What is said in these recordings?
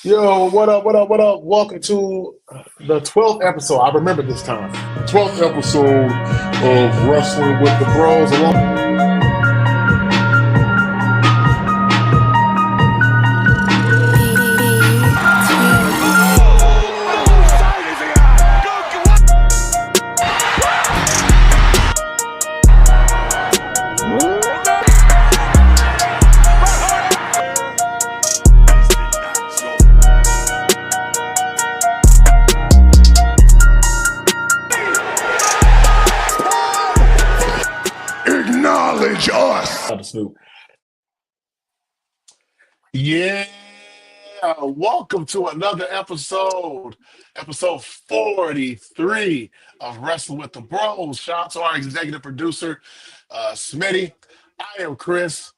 Yo, what up, what up, what up? Welcome to the 12th episode. I remember this time. 12th episode of Wrestling with the Bros. Acknowledge us. Snoop. Yeah, welcome to another episode 43 of Wrestling with the Bros. Shout out to our executive producer, Smitty. I am Chris.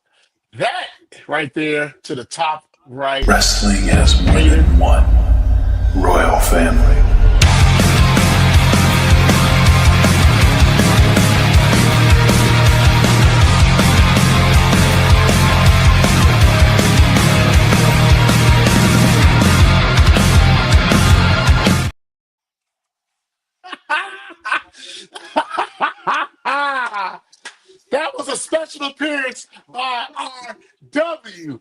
That right there to the top right. Wrestling has more than one royal family. That was a special appearance by our WWE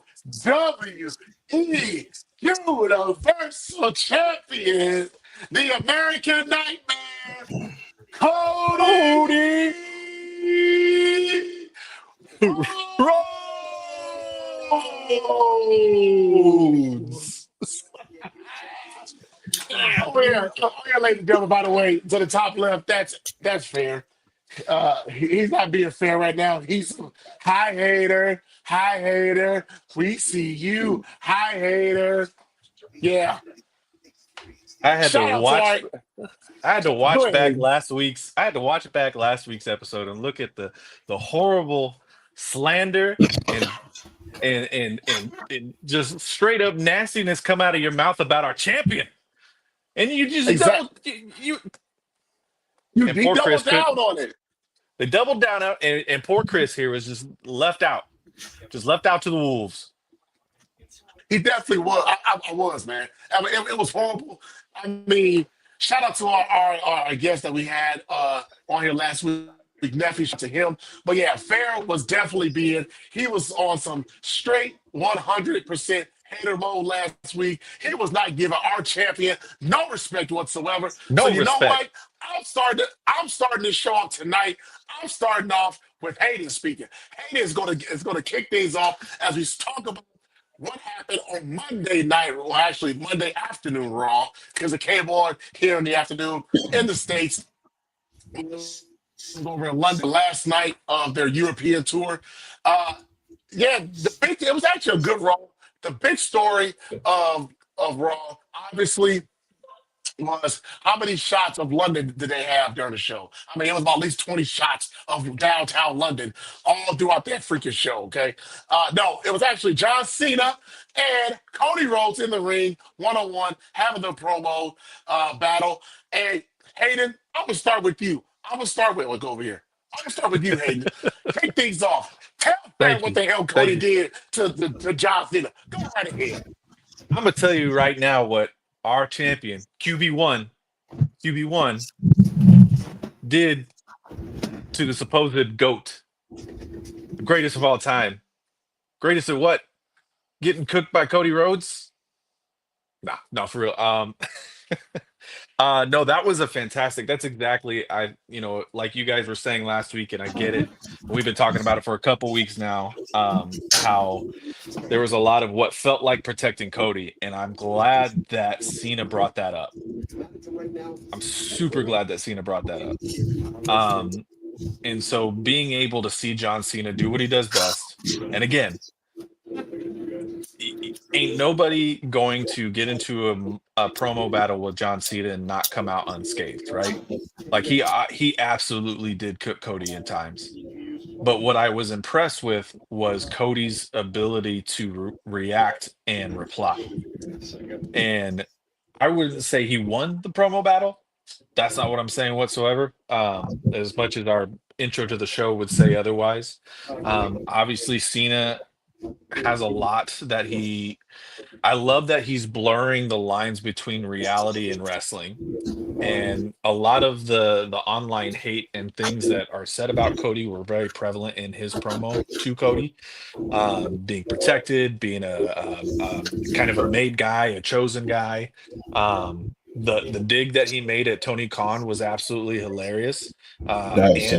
Universal Champion, the American Nightmare, Cody Rhodes. Oh, yeah, ladies and gentlemen, by the way, to the top left, that's fair. He's not being fair right now. He's hi hater, hi hater. We see you, hi hater. Yeah. I had to Shout out to watch. our. I had to Go watch back ahead. last week's. I had to watch back last week's episode and look at the horrible slander and just straight up nastiness come out of your mouth about our champion, and you just double Exactly. you and He poor Chris doubled down could on it. they doubled down out and poor Chris here was just left out to the wolves. He definitely was. I was, man. I mean, it was horrible. I mean, shout out to our guest that we had on here last week. Nephew, shout out to him. But yeah, Fair was definitely being, he was on some straight 100% hater mode last week. He was not giving our champion no respect whatsoever. So No you know respect. what? I'm starting this show off tonight. I'm starting off with Hayden speaking. Hayden is gonna kick things off as we talk about what happened on Monday night, well, actually Monday afternoon Raw, because it came on here in the afternoon in the States. It was over in London last night of their European tour. Uh, yeah, it was actually a good Raw. The big story of Raw, obviously, was how many shots of London did they have during the show? I mean, it was about at least 20 shots of downtown London all throughout that freaking show, okay? No, it was actually John Cena and Cody Rhodes in the ring, one-on-one, having the promo battle. And Hayden, I'm going to start with you. I'm going to start with, look over here. I'm going to start with you, Hayden. Kick things off. Tell Fran Thank what you. the hell Thank Cody you. did to John Cena. Go right ahead. I'm gonna tell you right now what our champion QB1 did to the supposed GOAT, the greatest of all time. Greatest at what? Getting cooked by Cody Rhodes? Nah, no, for real. No, that was a fantastic. That's exactly like you guys were saying last week, and I get it. We've been talking about it for a couple weeks now. How there was a lot of what felt like protecting Cody, and I'm glad that Cena brought that up. I'm super glad that Cena brought that up. Um, and so being able to see John Cena do what he does best, and again, ain't nobody going to get into a promo battle with John Cena and not come out unscathed, right? Like he absolutely did cook Cody in times. But what I was impressed with was Cody's ability to react and reply. And I wouldn't say he won the promo battle. That's not what I'm saying whatsoever. As much as our intro to the show would say otherwise. Obviously, Cena has a lot that I love that he's blurring the lines between reality and wrestling. And a lot of the online hate and things that are said about Cody were very prevalent in his promo to Cody, being protected, being a kind of a made guy, a chosen guy. The dig that he made at Tony Khan was absolutely hilarious. That was so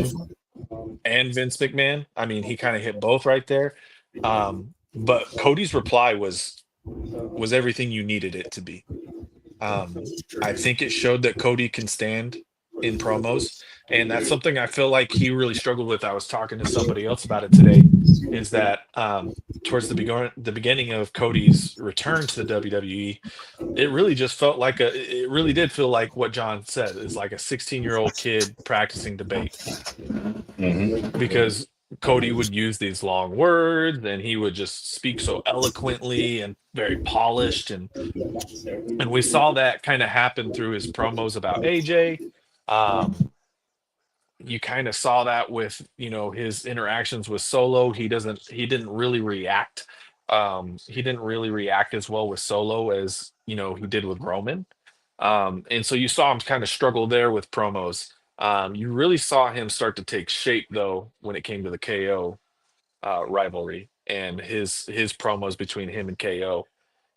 And funny. Vince McMahon. I mean, he kind of hit both right there. But Cody's reply was everything you needed it to be. I think it showed that Cody can stand in promos, and that's something I feel like he really struggled with. I was talking to somebody else about it today. Is that towards the beginning of Cody's return to the WWE, it really just felt like it really did feel like what John said is like a 16-year-old kid practicing debate, because Cody would use these long words and he would just speak so eloquently and very polished, and we saw that kind of happen through his promos about AJ. Um, you kind of saw that with his interactions with Solo. He didn't really react. He didn't really react as well with Solo as he did with Roman. And so you saw him kind of struggle there with promos. You really saw him start to take shape though when it came to the KO rivalry and his promos between him and KO.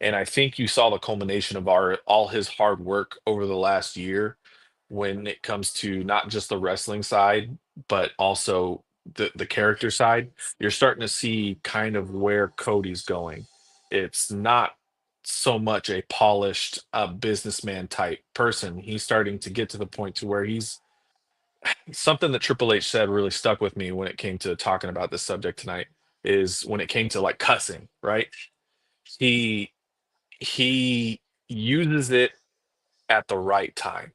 And I think you saw the culmination of all his hard work over the last year when it comes to not just the wrestling side, but also the character side. You're starting to see kind of where Cody's going. It's not so much a polished businessman type person. He's starting to get to the point to where he's something that Triple H said really stuck with me when it came to talking about this subject tonight, is when it came to like cussing, right? He he uses it at the right time.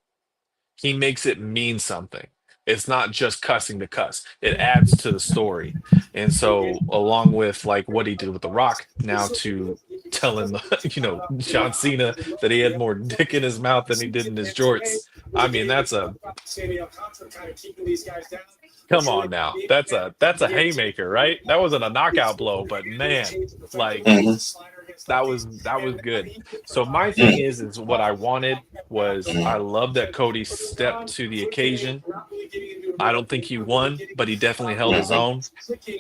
He makes it mean something. It's not just cussing to cuss. It adds to the story. And so along with like what he did with The Rock now to telling John Cena that he had more dick in his mouth than he did in his jorts. I mean, come on now. That's a haymaker, right? That wasn't a knockout blow, but man, like that was good. So my thing is what I wanted was, I love that Cody stepped to the occasion. I don't think he won, but he definitely held his own.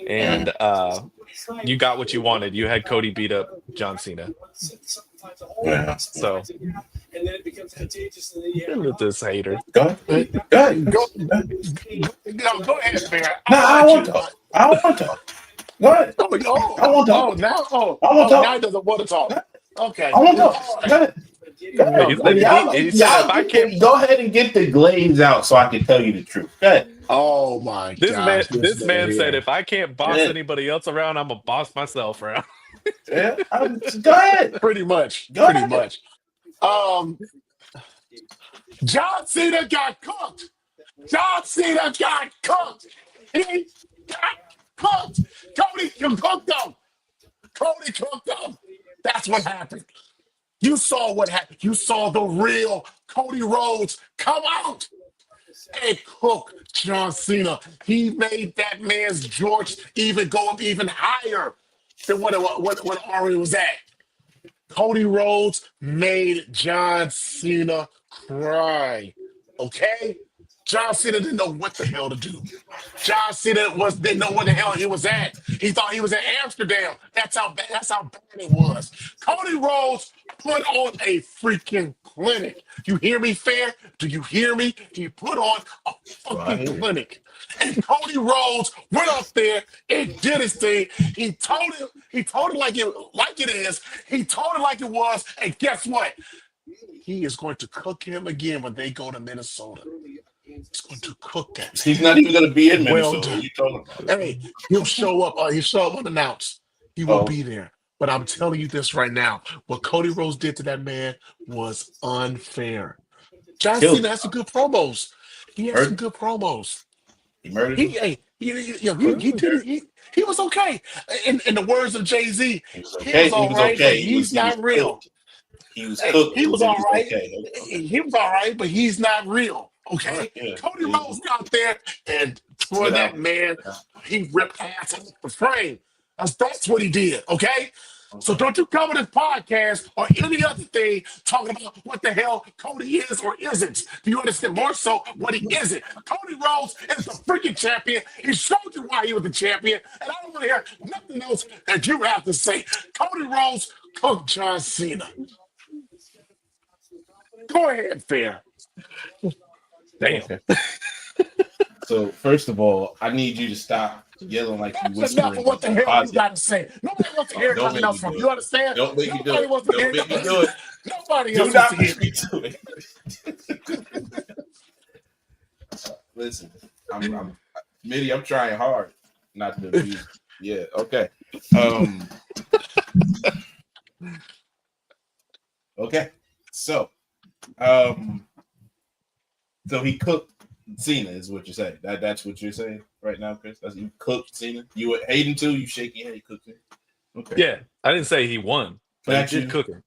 And you got what you wanted. You had Cody beat up John Cena. Yeah. So look at this hater. Go ahead. Go ahead. Go, go ahead, man. No, I I'll want to. I want to. Go ahead. let you. I want to. I want to. Now he doesn't want to talk. Okay. I want to. All Go right. ahead. Go ahead. He said, he said if I can't. Go ahead and get the glaze out so I can tell you the truth. Go ahead. Oh my This gosh. this man here. said, if I can't boss anybody else around, I'm gonna boss myself around. Yeah. Go ahead. Pretty much. Go Pretty ahead. much. John Cena got cooked. John Cena got cooked. He got cooked. Cody cooked him. Cody cooked him. That's what happened. You saw what happened. You saw the real Cody Rhodes come out and cook John Cena. He made that man's George even go up even higher than what Ari was at. Cody Rhodes made John Cena cry. Okay? John Cena didn't know what the hell to do. John Cena didn't know what the hell he was at. He thought he was in Amsterdam. That's how bad it was. Cody Rhodes put on a freaking clinic. You hear me, Fair? Do you hear me? He put on a fucking clinic. And Cody Rhodes went up there and did his thing. He told it like it is. He told it like it was. And guess what? He is going to cook him again when they go to Minnesota. He's going to cook that. He's not even going to be in Well Minnesota. done. You told him. Hey, he'll show up. He'll show up unannounced. He will be there. But I'm telling you this right now. What Cody Rhodes did to that man was unfair. John Cena has some good promos. He has some good promos. He murdered him. He did it. He was okay. In the words of Jay-Z, He was he okay. was all right, but he's not real. He was cooked. He was all right. Okay. He was all right, but he's not real. Okay, Yeah. Cody Rhodes got there and tore that man. He ripped ass out the frame. That's what he did, okay? So don't you come with this podcast or any other thing talking about what the hell Cody is or isn't. Do you understand? More so what he isn't. Cody Rhodes is the freaking champion. He showed you why he was the champion. And I don't want to hear nothing else that you have to say. Cody Rhodes cooked John Cena. Go ahead, Fair. Damn. Okay. So first of all, I need you to stop yelling like you That's enough whispering. of what the hell you got to say. Nobody wants to hear Don't nothing make else me from do you. it. You understand? Don't make me do Nobody it. wants to hear Don't make me nothing. do it. Nobody Do else wants not to hear. make me do it. Listen, I'm Mitty, I'm trying hard not to abuse. Yeah, okay. Okay. So he cooked Cena is what you're saying. That's what you're saying right now, Chris. That's you cooked Cena. You were Hayden too. You shaking your head. He cooked Cena. Okay. Yeah, I didn't say he won, but Got he did you. cook him.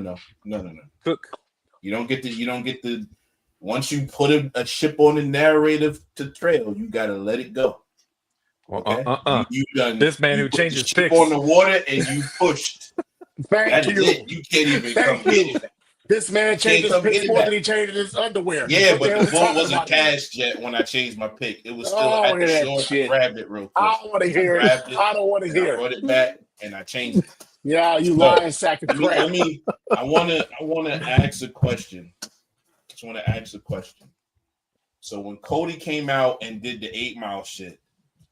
No. Cook. You don't get the. Once you put a chip on the narrative to trail, you gotta let it go. Okay. You done. This man you who put changes the chip picks on the water and you pushed. Thank you. It. You can't even come get it. This man changed his picks more than he changed his underwear. Yeah, What but hell the we vote talking wasn't about? cashed yet when I changed my pick. It was still Oh, at the yeah, shore. shit. I grabbed it real quick. I don't want to hear it. I don't want to hear I it. brought it back and I changed it. Yeah, you lying sack of crap. I wanna ask a question. Just want to ask a question. So when Cody came out and did the 8 Mile shit,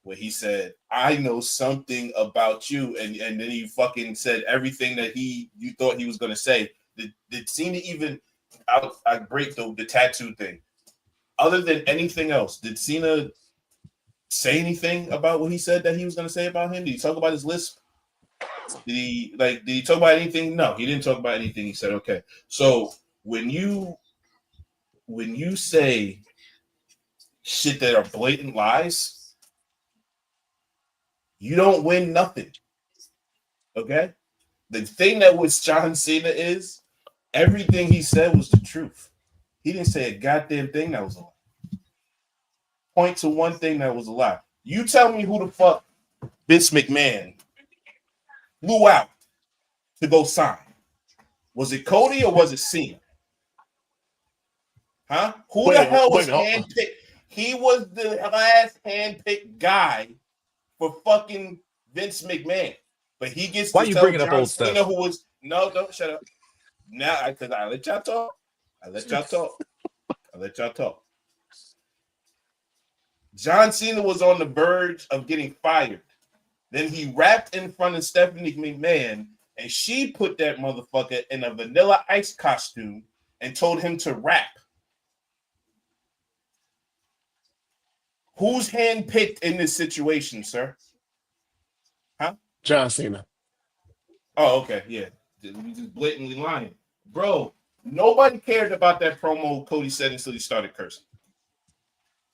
where he said, I know something about you, and then he fucking said everything that you thought he was gonna say. Did Cena even I break the tattoo thing? Other than anything else, did Cena say anything about what he said that he was gonna say about him? Did he talk about his lisp? Did he talk about anything? No, he didn't talk about anything. He said, okay. So when you say shit that are blatant lies, you don't win nothing. Okay? The thing that was John Cena is everything he said was the truth. He didn't say a goddamn thing that was a lie. Point to one thing that was a lie. You tell me who the fuck Vince McMahon flew out to go sign. Was it Cody or was it Cena? Huh? Who the hell was handpicked? He was the last handpicked guy for fucking Vince McMahon. But he gets Why to you tell bringing up John old Cena stuff? who was don't shut up. Now because I let y'all talk. I let y'all talk. John Cena was on the verge of getting fired. Then he rapped in front of Stephanie McMahon, and she put that motherfucker in a Vanilla Ice costume and told him to rap. Who's handpicked in this situation, sir? Huh? John Cena. Oh, okay, yeah. We just blatantly lying. Bro, nobody cared about that promo Cody said until he started cursing.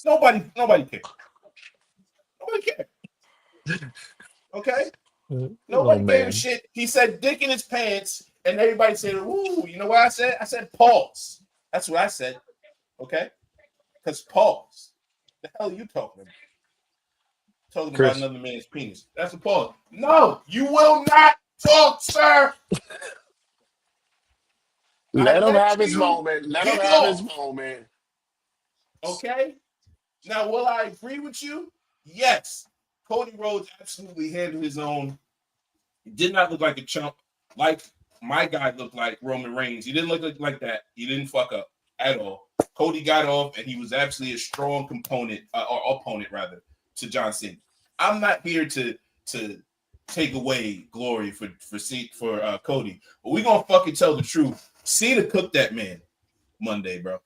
Nobody cared. Nobody cared. Okay? Nobody gave a shit. He said dick in his pants, and everybody said, ooh, you know what I said? I said pause. That's what I said. Okay? Because pause. The hell are you talking about? Talking Chris. about another man's penis. That's a pause. No, you will not talk, sir. Let him have his moment. Let him have his moment. Okay? Now, will I agree with you? Yes. Cody Rhodes absolutely handled his own. He did not look like a chump like my guy looked like Roman Reigns. He didn't look like that. He didn't fuck up at all. Cody got off, and he was absolutely a strong component, or opponent, rather, to John Cena. I'm not here to take away glory for Cody, but we're going to fucking tell the truth. Cena cooked that man Monday, bro.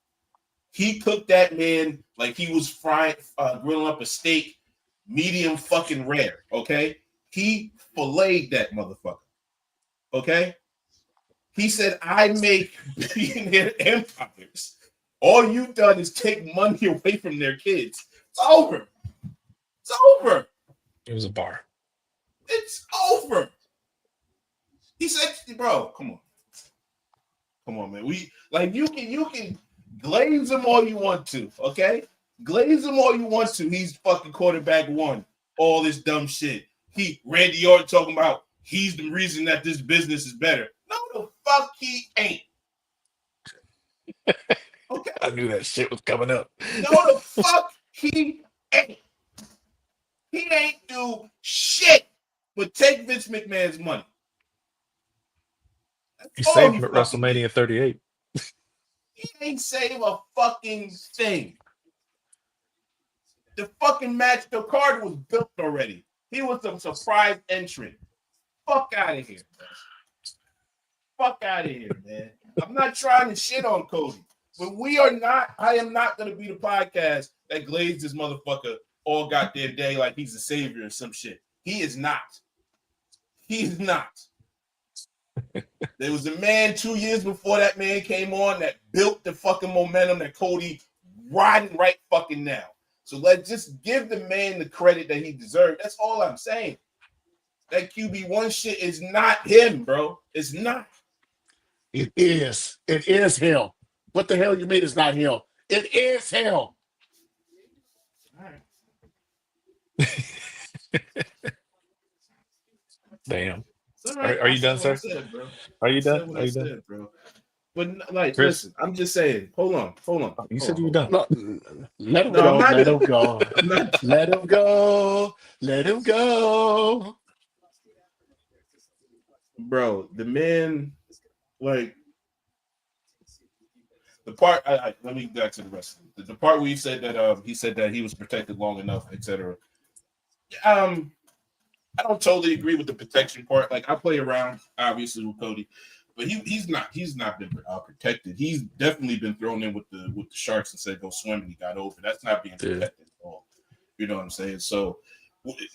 He cooked that man like he was grilling up a steak, medium fucking rare, okay? He filleted that motherfucker, okay? He said, I make billionaire empires. All you've done is take money away from their kids. It's over. It's over. It was a bar. It's over. He said, bro, come on. Come on, man. You can glaze him all you want to, okay? Glaze him all you want to. He's fucking quarterback one. all this dumb shit. Randy Orton talking about he's the reason that this business is better. No, the fuck he ain't. Okay. I knew that shit was coming up. No, the fuck he ain't. He ain't do shit but take Vince McMahon's money. He saved him at WrestleMania 38. He ain't save a fucking thing. The fucking match, the card was built already. He was some surprise entrant. Fuck out of here. Fuck out of here, man. I'm not trying to shit on Cody, but I am not going to be the podcast that glazed this motherfucker all goddamn day like he's a savior or some shit. He is not. He is not. There was a man 2 years before that man came on that built the fucking momentum that Cody riding right fucking now. So let's just give the man the credit that he deserved. That's all I'm saying. That QB1 shit is not him, bro. It's not. It is. It is him. What the hell you mean it's not him? It is him. All right. Damn. Right. Are you done, sir? Are you done? Are you done? Said, bro. But like, Chris? listen, I'm just saying. Hold on. You said you were done. No, let him go. Let him go. Let him go. Let him go. Bro, the man, like, the part. Let me go back to the rest. The part where he said that he was protected long enough, etc. I don't totally agree with the protection part. Like, I play around, obviously, with Cody, but he's not been protected. He's definitely been thrown in with the sharks and said go swim, and he got over. That's not being protected at all. You know what I'm saying? So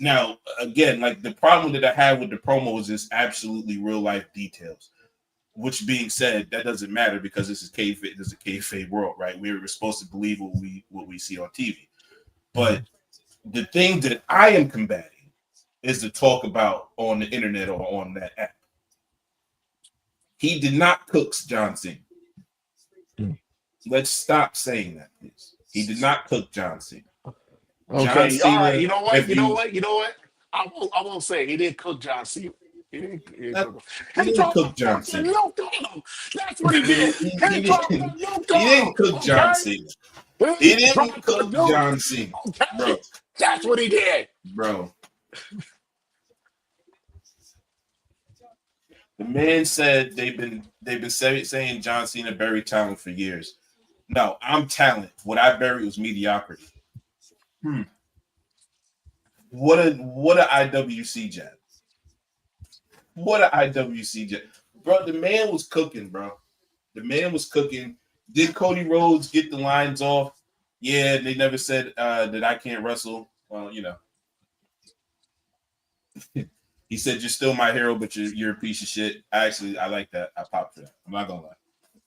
now, again, like, the problem that I had with the promo is this absolutely real life details. Which being said, that doesn't matter because this is kayfabe. This is a kayfabe world, right? We're supposed to believe what we see on TV. But the thing that I am combating is to talk about on the internet or on that app. He did not cook John Cena. Let's stop saying that, please. He did not cook John Cena. Okay, John Cena, all right. You know what? I won't say he didn't cook John Cena. He didn't cook John Cena. That's what he did. He didn't cook John Cena. He didn't cook John Cena, bro. That's what he did, bro. The man said they've been saying John Cena buried talent for years. No, I'm talent. What I buried was mediocrity. What a IWC jab. What a IWC jab. Bro, the man was cooking, bro. The man was cooking. Did Cody Rhodes get the lines off? Yeah, they never said that I can't wrestle. Well, you know. He said, you're still my hero, but you're a piece of shit. I like that. I popped for that. I'm not going to lie.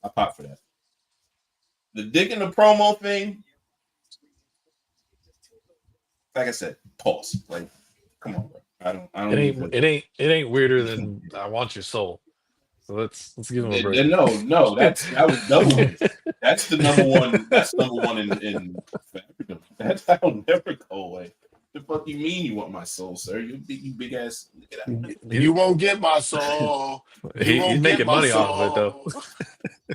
I popped for that. The dick in the promo thing, like I said, pause. Like, come on, bro. I don't. It ain't weirder than I want your soul. So let's give him a break. No, that was double. That's the number one. That's number one in that'll never go away. The fuck you mean you want my soul, sir? You big ass. You won't get my soul. He's making money off of it though.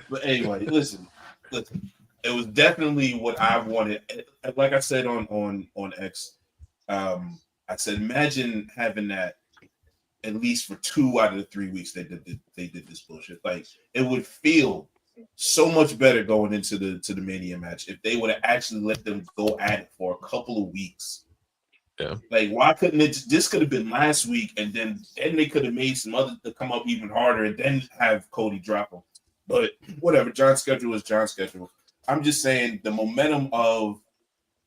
But anyway, listen. It was definitely what I wanted. Like I said on X, I said imagine having that at least for 2 out of the 3 weeks they did this bullshit. Like, it would feel so much better going into the Mania match if they would have actually let them go at it for a couple of weeks. Yeah. Like, why couldn't it? This could have been last week, and then they could have made some other to come up even harder, and then have Cody drop them. But whatever, John's schedule is John's schedule. I'm just saying the momentum of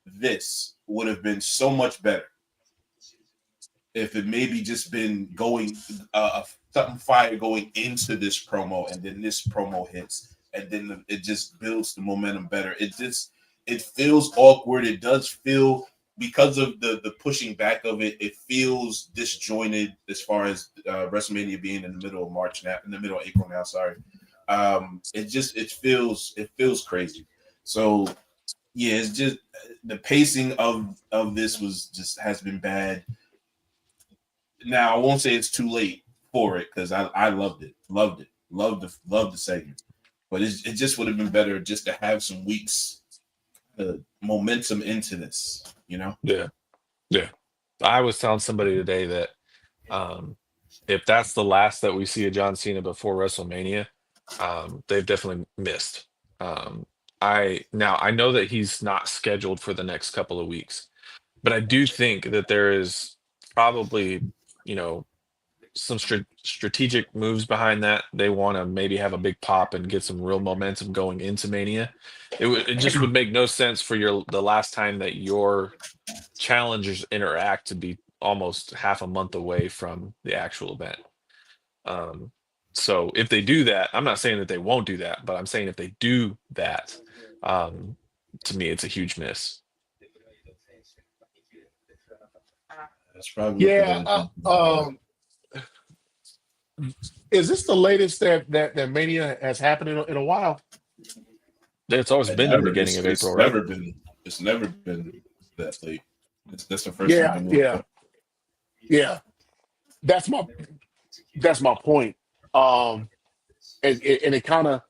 this would have been so much better if it maybe just been going something fire going into this promo, and then this promo hits, and then it just builds the momentum better. It feels awkward. It does feel. Because of the pushing back of it, it feels disjointed as far as WrestleMania being in the middle of March now, in the middle of April now. Sorry, it feels crazy. So yeah, it's just the pacing of this has been bad. Now I won't say it's too late for it because I loved it, loved the segment, but it just would have been better just to have some weeks momentum into this, you know. Yeah. Yeah. I was telling somebody today that if that's the last that we see of John Cena before WrestleMania, they've definitely missed. I know that he's not scheduled for the next couple of weeks, but I do think that there is probably, you know, some strategic moves behind that. They want to maybe have a big pop and get some real momentum going into Mania. It just would make no sense for the last time that your challengers interact to be almost half a month away from the actual event. Um, so if they do that, I'm not saying that they won't do that, but I'm saying if they do that, um, to me, it's a huge miss. That's probably what they're Yeah. gonna do. Is this the latest that Mania has happened in a while? It's always been the beginning of April, right? It's never been that late. That's the first Yeah, time. yeah, yeah. That's my point. Um, and it kind of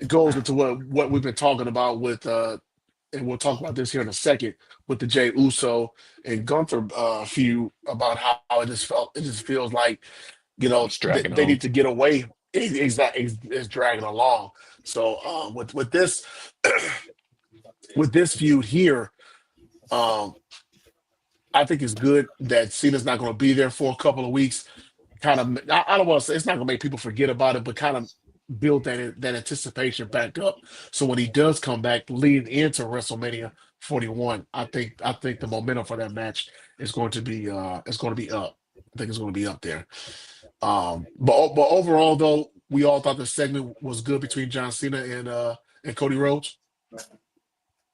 goes into what we've been talking about with and we'll talk about this here in a second with the Jey Uso and Gunther feud about how it just feels like It's dragging they on. need to get away. Exactly, it's dragging along. So with this with this feud here, um, I think it's good that Cena's not going to be there for a couple of weeks. Kind of, I don't want to say it's not going to make people forget about it, but kind of build that anticipation back up. So when he does come back, leading into WrestleMania 41, I think the momentum for that match is going to be up. I think it's going to be up there. But overall though, we all thought the segment was good between John Cena and Cody Rhodes.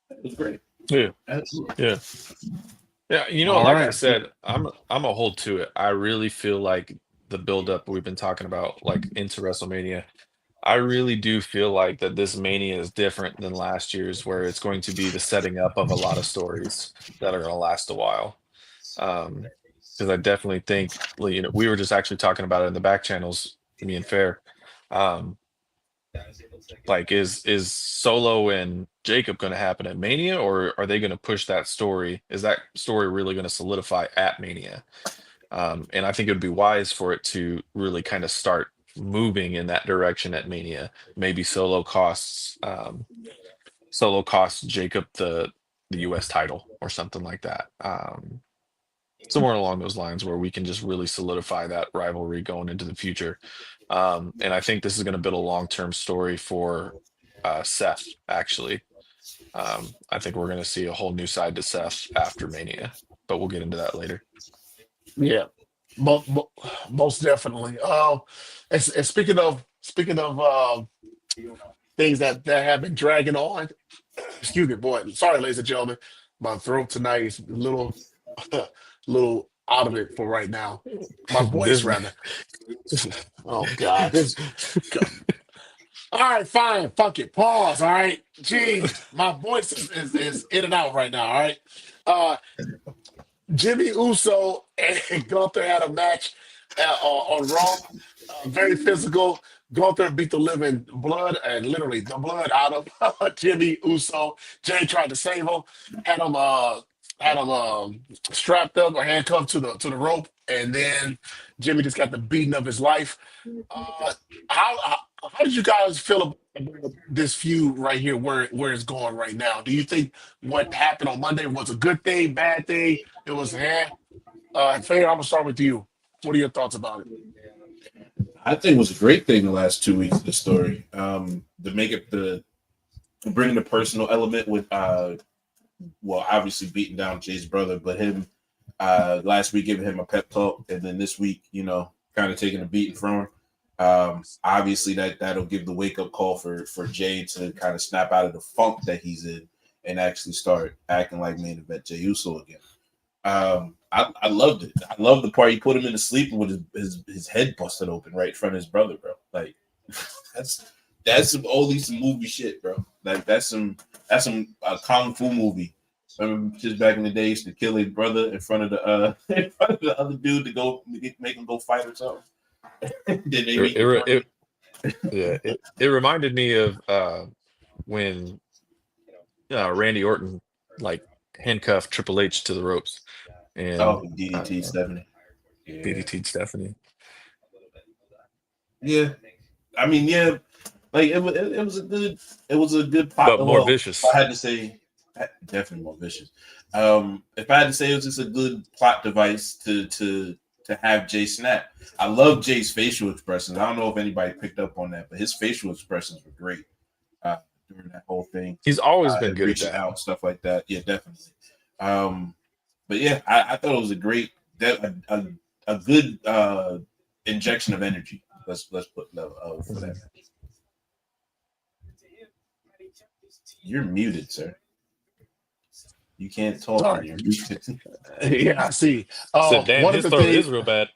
It was great. Yeah, Absolutely. yeah, yeah. All Like I right. said, I'm a hold to it. I really feel like the buildup we've been talking about, like into WrestleMania, I really do feel like that this Mania is different than last year's, where it's going to be the setting up of a lot of stories that are going to last a while. Um, because I definitely think, we were just actually talking about it in the back channels, me and Fair. Um, like, is Solo and Jacob going to happen at Mania, or are they going to push that story? Is that story really going to solidify at Mania? And I think it would be wise for it to really kind of start moving in that direction at Mania. Maybe Solo costs Jacob the US title or something like that. Somewhere along those lines where we can just really solidify that rivalry going into the future. And I think this is going to build a long-term story for Seth, actually. I think we're going to see a whole new side to Seth after Mania, but we'll get into that later. Yeah, most definitely. And speaking of things that have been dragging on. Excuse me, boy. Sorry, ladies and gentlemen. My throat tonight is a little out of it for right now. My voice, This rather. Oh God, this. All right, fine. Fuck it. Pause. All right. Jeez, my voice is in and out right now. All right. Uh, Jimmy Uso and Gunther had a match on Raw. Very physical. Gunther beat the living blood and literally the blood out of Jimmy Uso. Jay tried to save him, had him strapped up or handcuffed to the rope, and then Jimmy just got the beating of his life. Uh, how did you guys feel about this feud right here, where it's going right now? Do you think what happened on Monday was a good thing, bad thing? It was Faye, I'm gonna start with you. What are your thoughts about it? I think it was a great thing the last 2 weeks of the story. To make it bring the personal element with well, obviously beating down Jay's brother, but him last week giving him a pep talk, and then this week, kind of taking a beating from him. Obviously that'll give the wake up call for Jay to kind of snap out of the funk that he's in and actually start acting like main event Jey Uso again. I loved it. I love the part he put him in the sleep with his head busted open right in front of his brother, bro. Like That's only some movie shit, bro. Like that's some kung fu movie. Remember, just back in the day, used to kill his brother in front of the in front of the other dude to go make him go fight or something. Then they make him It, yeah, it reminded me of when Randy Orton like handcuffed Triple H to the ropes and DDT Stephanie. Yeah. DDT'd Stephanie. Yeah, I mean, yeah, like it was a good plot. But more vicious. If I had to say, definitely more vicious. If I had to say, it was just a good plot device to have Jey snap. I love Jey's facial expressions. I don't know if anybody picked up on that, but his facial expressions were great during that whole thing. He's always been good reaching at that. out, stuff like that. Yeah, definitely. But yeah, I thought it was a great, a good injection of energy. Let's put for that. You're muted, sir. You can't talk. Sorry. You're muted. Yeah, I see. So, damn, one his of the throat things, is real bad.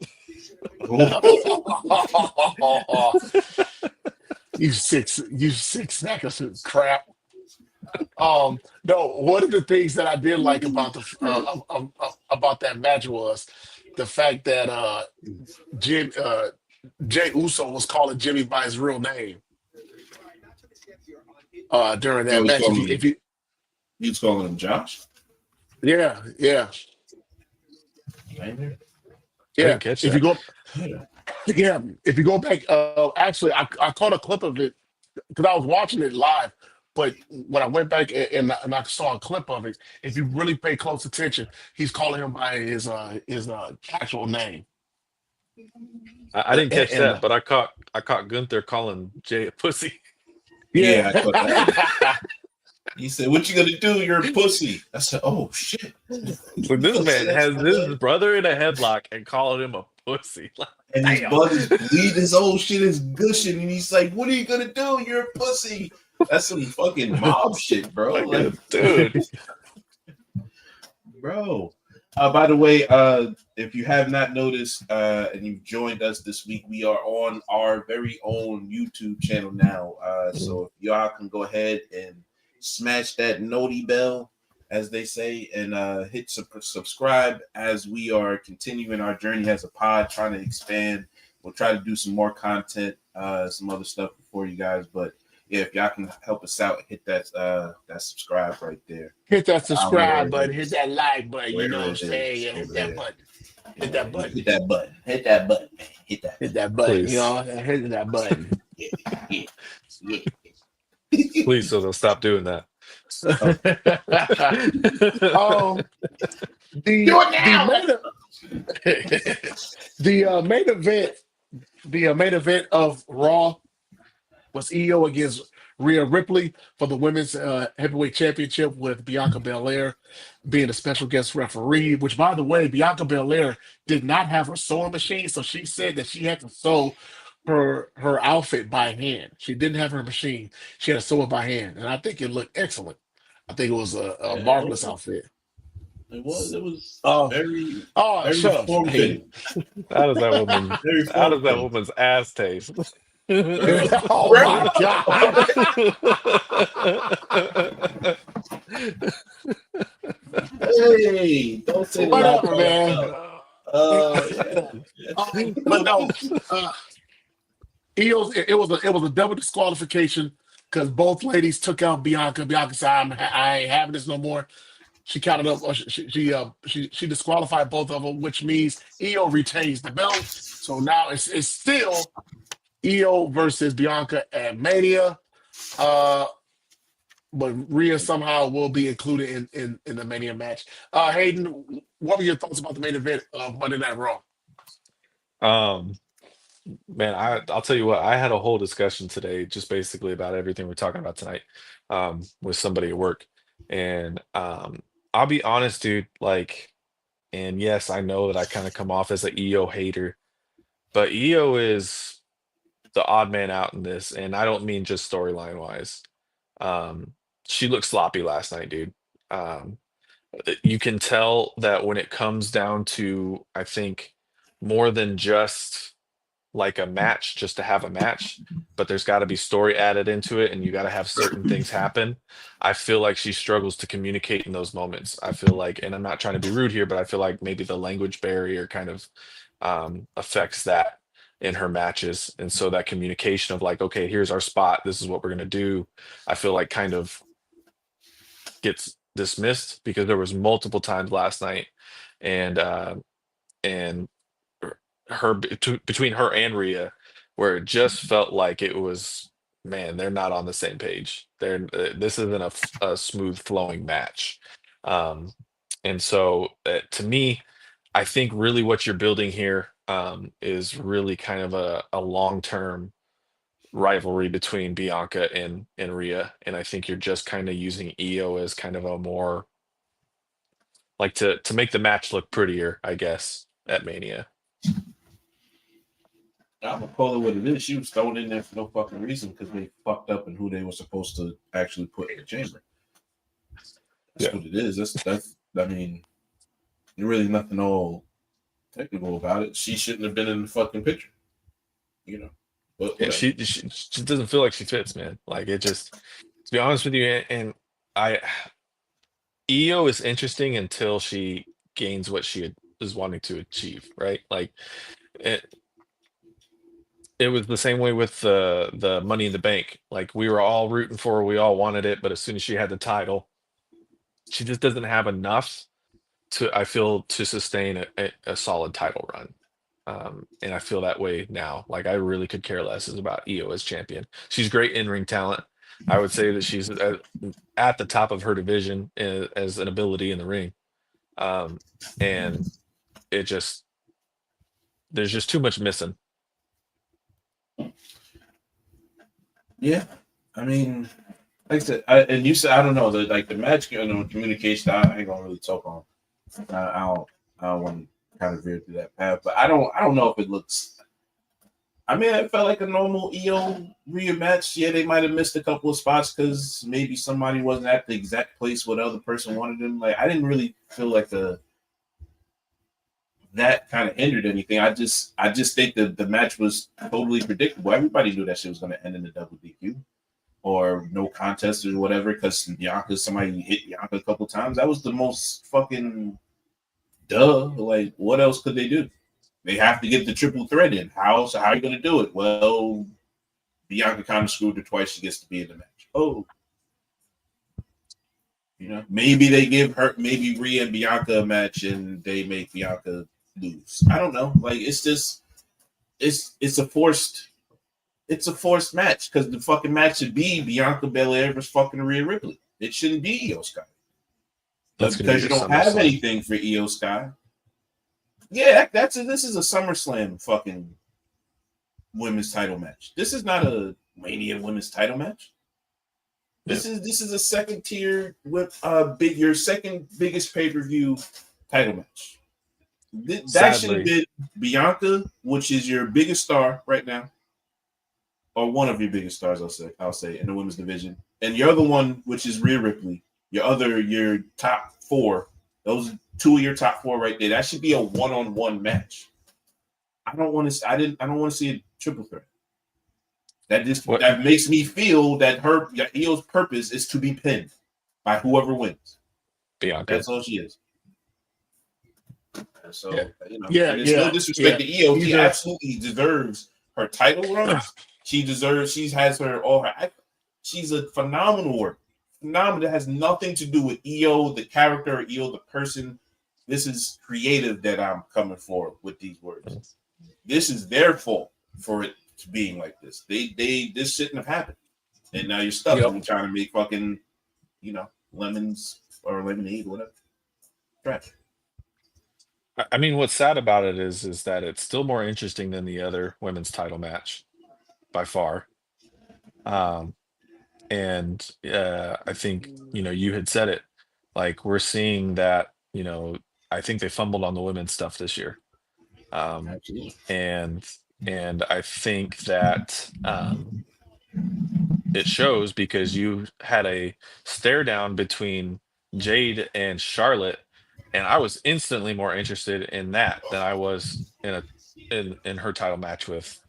you sick sack of crap. No, one of the things that I did like about about that match was the fact that Jey Uso was calling Jimmy by his real name during that match. If you He's calling him Josh. yeah. I Yeah, didn't catch if that. you go, yeah, if you go back, actually, I caught a clip of it because I was watching it live. But when I went back and I saw a clip of it, if you really pay close attention, he's calling him by his actual name. I didn't catch And that, but I caught Gunther calling Jey a pussy. Yeah, I caught that. He said, "What you gonna do? You're a pussy." I said, "Oh shit!" So this man has his brother in a headlock and calling him a pussy. And his blood is bleeding. His whole shit is gushing, and he's like, "What are you gonna do? You're a pussy." That's some fucking mob shit, bro. Like, dude. Bro. By the way, if you have not noticed and you've joined us this week, we are on our very own YouTube channel now. So if y'all can go ahead and smash that noti bell, as they say, and hit subscribe as we are continuing our journey as a pod, trying to expand. We'll try to do some more content, some other stuff for you guys. But yeah, if y'all can help us out, hit that subscribe right there. hit that subscribe button, hit that like button. You know what I'm saying? Yeah, hit that button. Hit that button. Hit that button. Hit that button, man. Hit that button. Please. You know, hit that button. Yeah. Please, so they'll stop doing that. The main event of Raw was Io against Rhea Ripley for the women's heavyweight championship, with Bianca Belair being a special guest referee. Which, by the way, Bianca Belair did not have her sewing machine, so she said that she had to sew her outfit by hand. She didn't have her machine; she had to sew it by hand, and I think it looked excellent. I think it was a marvelous outfit. It was very shut up. form-fitting. How does that woman? Very How does that form-fitting. woman's ass taste? Oh my god! Hey, don't say Whatever, that. man. But no, it was a double disqualification because both ladies took out Bianca. Bianca said, "I ain't having this no more." She counted up. She disqualified both of them, which means Io retains the belt. So now it's still Io versus Bianca at Mania. But Rhea somehow will be included in the Mania match. Hayden, what were your thoughts about the main event of Monday Night Raw? Man, I'll tell you what, I had a whole discussion today just basically about everything we're talking about tonight with somebody at work. And I'll be honest, dude, like, and yes, I know that I kind of come off as an EO hater, but EO is the odd man out in this, and I don't mean just storyline wise. She looked sloppy last night, dude. You can tell that when it comes down to, I think, more than just like a match just to have a match, but there's got to be story added into it, and you got to have certain things happen. I feel like she struggles to communicate in those moments. I feel like, and I'm not trying to be rude here, but I feel like maybe the language barrier kind of affects that in her matches. And so that communication of like, okay, here's our spot, this is what we're going to do, I feel like kind of gets dismissed because there was multiple times last night, and and her between her and Rhea, where it just felt like it was, man, they're not on the same page. They're this isn't a smooth flowing match. Um, and so to me, I think really what you're building here is really kind of a long-term rivalry between Bianca and Rhea. And I think you're just kind of using Io as kind of a more like to make the match look prettier, I guess, at Mania. I'm gonna call it what it is. She was thrown in there for no fucking reason because they fucked up in who they were supposed to actually put in the chamber. That's Yeah. what it is. That's. I mean, there's really nothing all technical about it. She shouldn't have been in the fucking picture. You know. But Yeah, whatever. she doesn't feel like she fits, man. Like it just, to be honest with you, and I, Io is interesting until she gains what she is wanting to achieve, right? Like it, it was the same way with the Money in the Bank. Like we were all rooting for her, we all wanted it, but as soon as she had the title, she just doesn't have enough to, I feel, to sustain a solid title run. And I feel that way now. Like I really could care less is about Io as champion. She's great in ring talent. I would say that she's at the top of her division as an ability in the ring. And it just there's just too much missing. Yeah, I mean, like I said, and you said I don't know, like the match, communication. I ain't gonna really talk on. I don't want to kind of veer through that path, but I don't know if it looks. I mean, it felt like a normal Io Rhea match. Yeah, they might have missed a couple of spots because maybe somebody wasn't at the exact place where the other person wanted them. Like I didn't really feel like that kind of hindered anything. I just think that the match was totally predictable. Everybody knew that shit was going to end in a double DQ or no contest or whatever because somebody hit Bianca a couple times. That was the most fucking duh. Like, what else could they do? They have to get the triple threat in. How are you going to do it? Well, Bianca kind of screwed her twice. She gets to be in the match. Oh. Maybe they give her, maybe Rhea and Bianca a match and they make Bianca lose. I don't know. Like it's just it's a forced match because the fucking match should be Bianca Belair versus fucking Rhea Ripley. It shouldn't be Io Sky. But because you don't have anything for Io Sky, yeah, this is a SummerSlam fucking women's title match. This is not a Mania women's title match. This is a second tier with your second biggest pay-per-view title match. That should have been Bianca, which is your biggest star right now, or one of your biggest stars, I'll say in the women's division, and your other one, which is Rhea Ripley, your top four. Those two of your top four right there. That should be a one-on-one match. I don't want to see a triple threat. That makes me feel that Io's purpose is to be pinned by whoever wins. Bianca. That's all she is. So it's no disrespect to Io. She absolutely deserves her title run. She has her she's a phenomenal worker. Phenomenal. That has nothing to do with Io, the character, or Io, the person. This is creative that I'm coming for with these words. This is their fault for it being like this. This shouldn't have happened. And now you're stuck and trying to make fucking, lemons or lemonade or whatever. Trash. I mean, what's sad about it is that it's still more interesting than the other women's title match by far. And I think, you had said it, like we're seeing that, I think they fumbled on the women's stuff this year. And I think that it shows because you had a stare down between Jade and Charlotte, and I was instantly more interested in that than I was in a in her title match with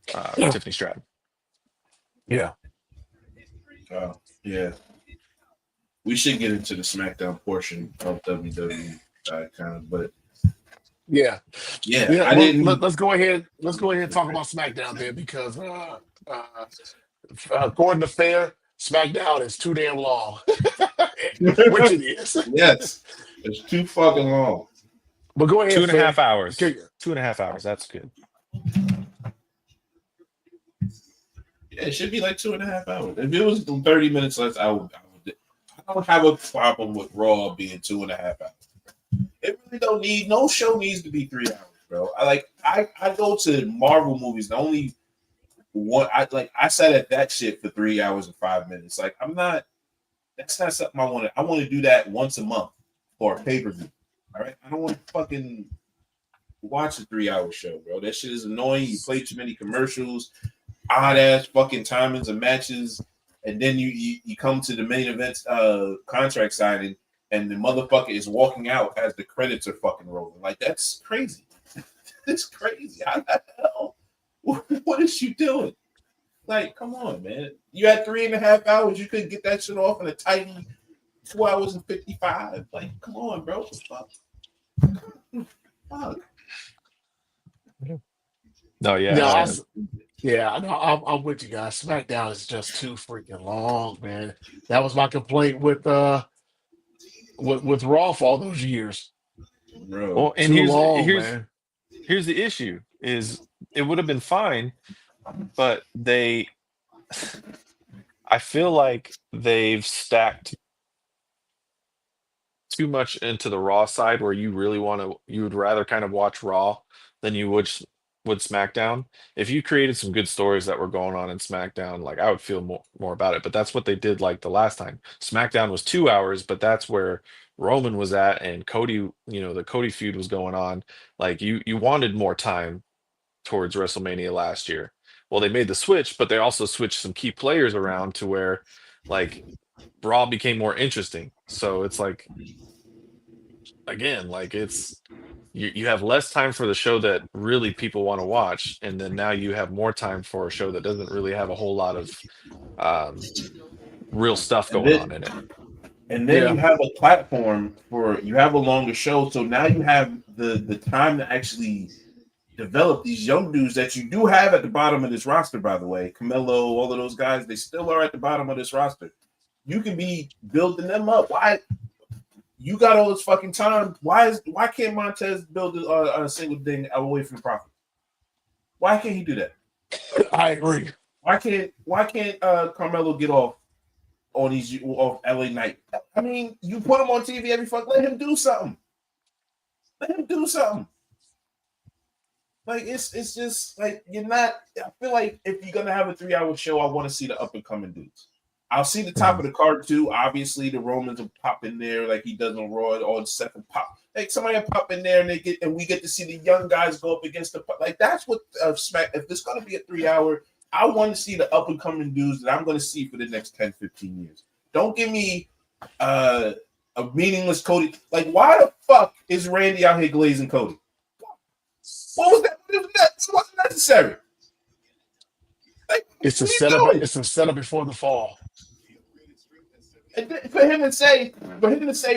Tiffany Stratton. Yeah. Yeah. We should get into the SmackDown portion of WWE, kind of, but Yeah. yeah, Yeah. I Well, didn't. let's go ahead. Let's go ahead and talk about SmackDown then, because according to Fair, SmackDown is too damn long, which it is. Yes, it's too fucking long. But go ahead, 2.5 Fair. hours. Okay. 2.5 hours. That's good. Yeah, it should be like 2.5 hours. If it was 30 minutes less, I don't have a problem with Raw being 2.5 hours. It really don't need no show needs to be 3 hours, bro. I go to Marvel movies. The only one I sat at that shit for 3 hours and 5 minutes. Like that's not something I want to. I want to do that once a month for a pay-per-view. All right, I don't want to fucking watch a 3 hour show, bro. That shit is annoying. You play too many commercials, odd ass fucking timings of matches, and then you come to the main event contract signing, and the motherfucker is walking out as the credits are fucking rolling. Like, that's crazy. It's crazy. How the hell? What is you doing? Like, come on, man. You had 3.5 hours. You could get that shit off in a tidy 2 hours and 55. Like, come on, bro. What the fuck? Fuck. No, yeah. No, I know. I'm with you guys. SmackDown is just too freaking long, man. That was my complaint with Raw for all those years. Bro. Well, and Too long, man. here's the issue: is it would have been fine, but I feel like they've stacked too much into the Raw side, where you would rather kind of watch Raw than you would SmackDown. If you created some good stories that were going on in SmackDown, like, I would feel more about it. But that's what they did, like, the last time. SmackDown was 2 hours, but that's where Roman was at, and Cody, the Cody feud was going on. Like, you wanted more time towards WrestleMania last year. Well, they made the switch, but they also switched some key players around to where, like, Raw became more interesting. So it's like, again, like, it's you have less time for the show that really people want to watch, and then now you have more time for a show that doesn't really have a whole lot of real stuff And going on in it. then you have a platform you have a longer show, so now you have the time to actually develop these young dudes that you do have at the bottom of this roster. By the way, Camelo, all of those guys, they still are at the bottom of this roster. You can be building them up. Why? You got all this fucking time. Why can't Montez build a single thing away from the profit? Why can't he do that? I agree. Why can't Carmelo get off on these off LA Knight? I mean, you put him on TV every fuck. Let him do something. Let him do something. Like, it's just like, you're not. I feel like if you're gonna have a 3 hour show, I want to see the up and coming dudes. I'll see the top of the card too. Obviously, the Romans will pop in there like he does on Raw, or the second pop. Like, somebody will pop in there, and we get to see the young guys go up against the, like, that's what Smack. If it's gonna be a 3 hour, I want to see the up and coming dudes that I'm gonna see for the next 10, 15 years. Don't give me a meaningless Cody. Like, why the fuck is Randy out here glazing Cody? What was that? It wasn't necessary. Like, It's a setup. It's a setup before the fall. And for him to say,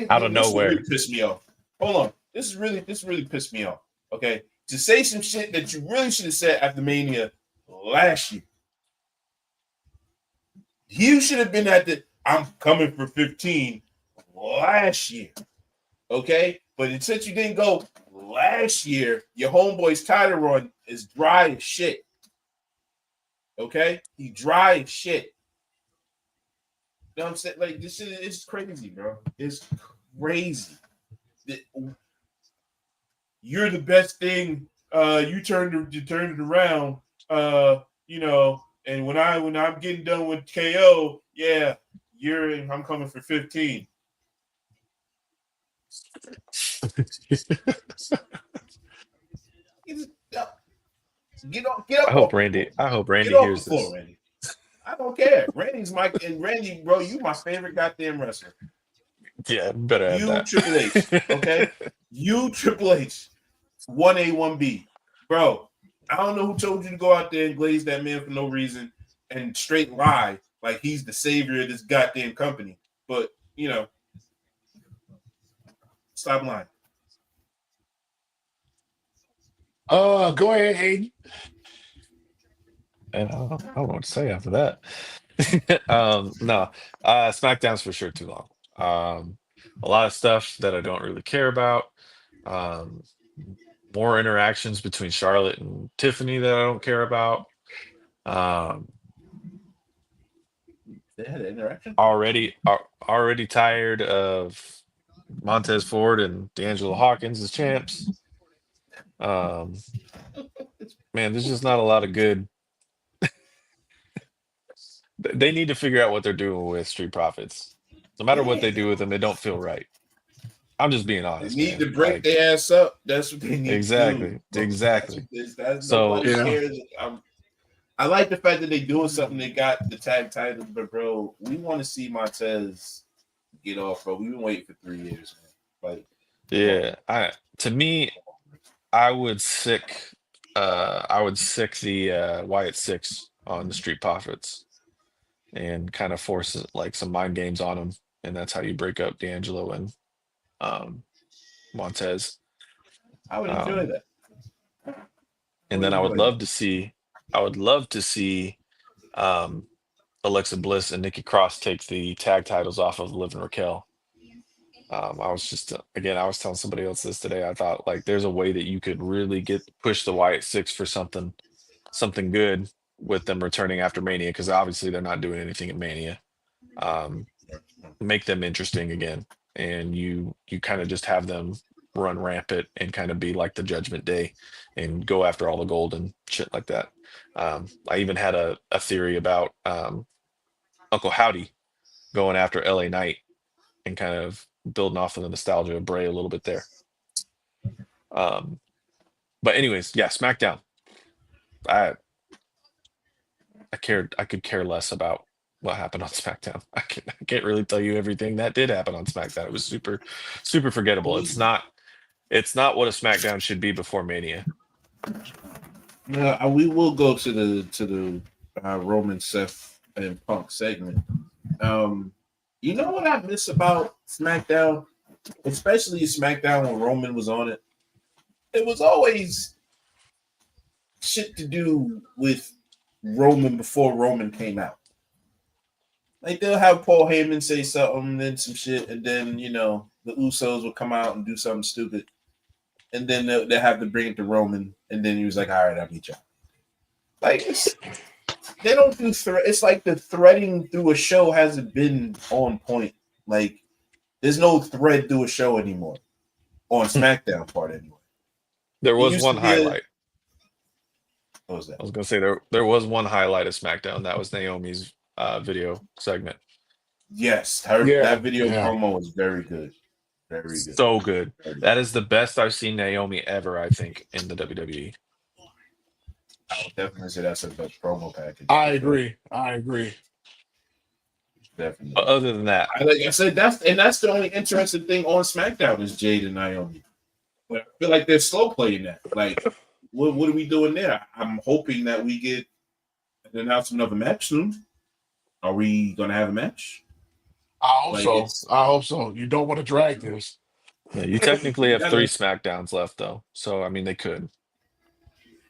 Out of nowhere, really pissed me off. Hold on, this really pissed me off. Okay, to say some shit that you really should have said after Mania last year. You should have been at the "I'm coming for 15" last year. Okay, but since you didn't go last year, your homeboy's title run is dry as shit. Okay, he dry as shit. You know what I'm saying? Like, this shit is crazy, bro. It's crazy. You're the best thing. You turned it around. And when I'm getting done with KO, yeah, I'm coming for 15. Get up. I hope Randy hears this. Randy. I don't care. Randy's Randy, bro, you my favorite goddamn wrestler. Yeah, better have that. Triple H, okay? You Triple H, 1A, 1B. Bro, I don't know who told you to go out there and glaze that man for no reason and straight lie like he's the savior of this goddamn company. But, stop lying. Go ahead, Hayden. And I don't know what to say after that. No, SmackDown's for sure too long. A lot of stuff that I don't really care about. Um, More interactions between Charlotte and Tiffany that I don't care about. Um, They had an interaction? already tired of Montez Ford and D'Angelo Hawkins as champs. Um, Man, there's just not a lot of good. They need to figure out what they're doing with Street Profits. No matter what they do with them, it don't feel right. I'm just being They honest, need man. to break their ass up. That's what they need Exactly, to do. exactly. That's So nobody Yeah. cares. I like the fact that they're doing something. They got the tag titles, but bro, we want to see Montez get off, bro. We've been waiting for 3 years, man. Like, yeah, to me, I would sick the Wyatt Six on the Street Profits and kind of force like some mind games on them, and that's how you break up D'Angelo and Montez. I would enjoy Um, that. and then I would love to see um, Alexa Bliss and Nikki Cross take the tag titles off of Liv and Raquel. I was just I was telling somebody else this today. I thought like there's a way that you could really push the Wyatt Six for something good with them returning after Mania, because obviously they're not doing anything at Mania. Make them interesting again, and you kind of just have them run rampant and kind of be like the Judgment Day and go after all the gold and shit like that. I even had a theory about Uncle Howdy going after LA Knight and kind of building off of the nostalgia of Bray a little bit there. But anyways, yeah, SmackDown. I could care less about what happened on SmackDown. I can't really tell you everything that did happen on SmackDown. It was super, super forgettable. It's not what a SmackDown should be before Mania. No, we will go to the Roman, Seth, and Punk segment. You know what I miss about SmackDown, especially SmackDown when Roman was on it? It was always shit to do with Roman before Roman came out. Like they'll have Paul Heyman say something, then some shit, and then the Usos will come out and do something stupid, and then they'll have to bring it to Roman, and then he was like, "All right, I'll meet y'all." Like they don't do threat. It's like the threading through a show hasn't been on point. Like there's no thread through a show anymore on SmackDown part anyway. There It was used one to be highlight. What was that? I was gonna say there was one highlight of SmackDown. That was Naomi's video segment. Yes, Yeah. that video Yeah. promo was very good. Very good. So good. That is the best I've seen Naomi ever, I think, in the WWE. I would definitely say that's the best promo package. I agree. Definitely. But other than that, Like I said, that's the only interesting thing on SmackDown is Jade and Naomi. But I feel like they're slow playing that. Like, what are we doing there? I'm hoping that we get an announcement of a match soon. Are we gonna have a match? I hope so. You don't want to drag this. yeah, you technically have 3 SmackDowns left, though. So I mean, they could.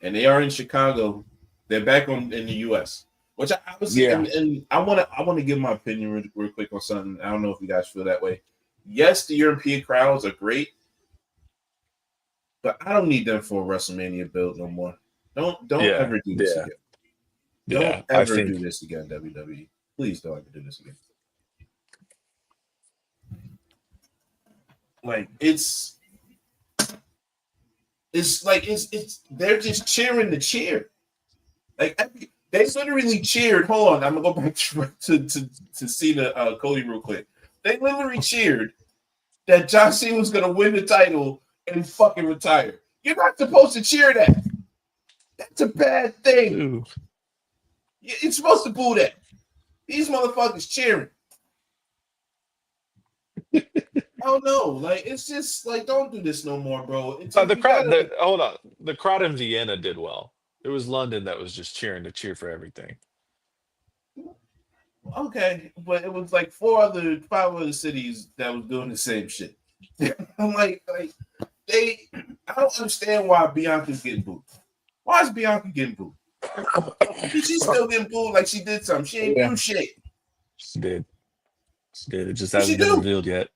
And they are in Chicago. They're back in the U.S. Which I was, and I want to give my opinion real quick on something. I don't know if you guys feel that way. Yes, the European crowds are great, but I don't need them for a WrestleMania build no more. Don't ever do this again. Don't ever do this again, WWE. Please don't ever do this again. Like it's they're just cheering the cheer. Like they literally cheered. Hold on, I'm gonna go back to Cena Cody real quick. They literally cheered that John Cena was gonna win the title and fucking retire. You're not supposed to cheer that. That's a bad thing. Ooh. You're supposed to boo that. These motherfuckers cheering. don't know. Like, it's just like, don't do this no more, bro. It's like, The you crowd. gotta. Hold on. The crowd in Vienna did well. It was London that was just cheering to cheer for everything. Okay, but it was like 5 other cities that was doing the same shit. I'm like they. I don't understand why Bianca's getting booed. Why is Bianca getting booed? She's still getting booed like she did something. She ain't do shit. She did. She did. It just What she hasn't been do? revealed yet.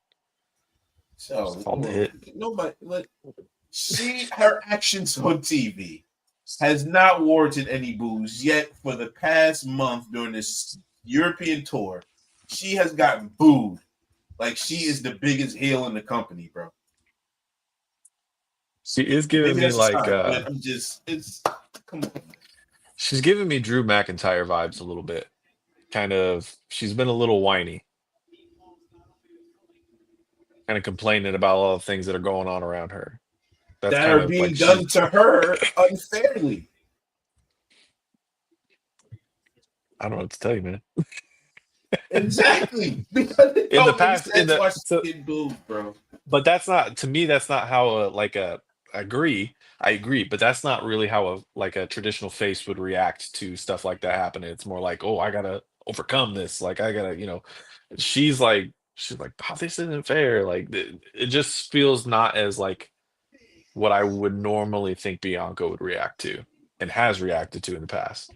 So It's called the hit. nobody. Like, her actions on TV has not warranted any boos yet. For the past month during this European tour, she has gotten booed like she is the biggest heel in the company, bro. She is giving Maybe me that's a like sign, but it's come on. she's giving me Drew McIntyre vibes a little bit. Kind of she's been a little whiny. Kind of complaining about all the things that are going on around her. That's That kind are of being like done to her unfairly. I don't know what to tell you, man. Exactly. Because it In the don't make past, sense why she's getting booed, bro. but that's not to me. That's not how I agree. I agree, but that's not really how a traditional face would react to stuff like that happening. It's more like, oh, I gotta overcome this. Like I gotta, she's like, oh, this isn't fair. Like it just feels not as like what I would normally think Bianca would react to and has reacted to in the past.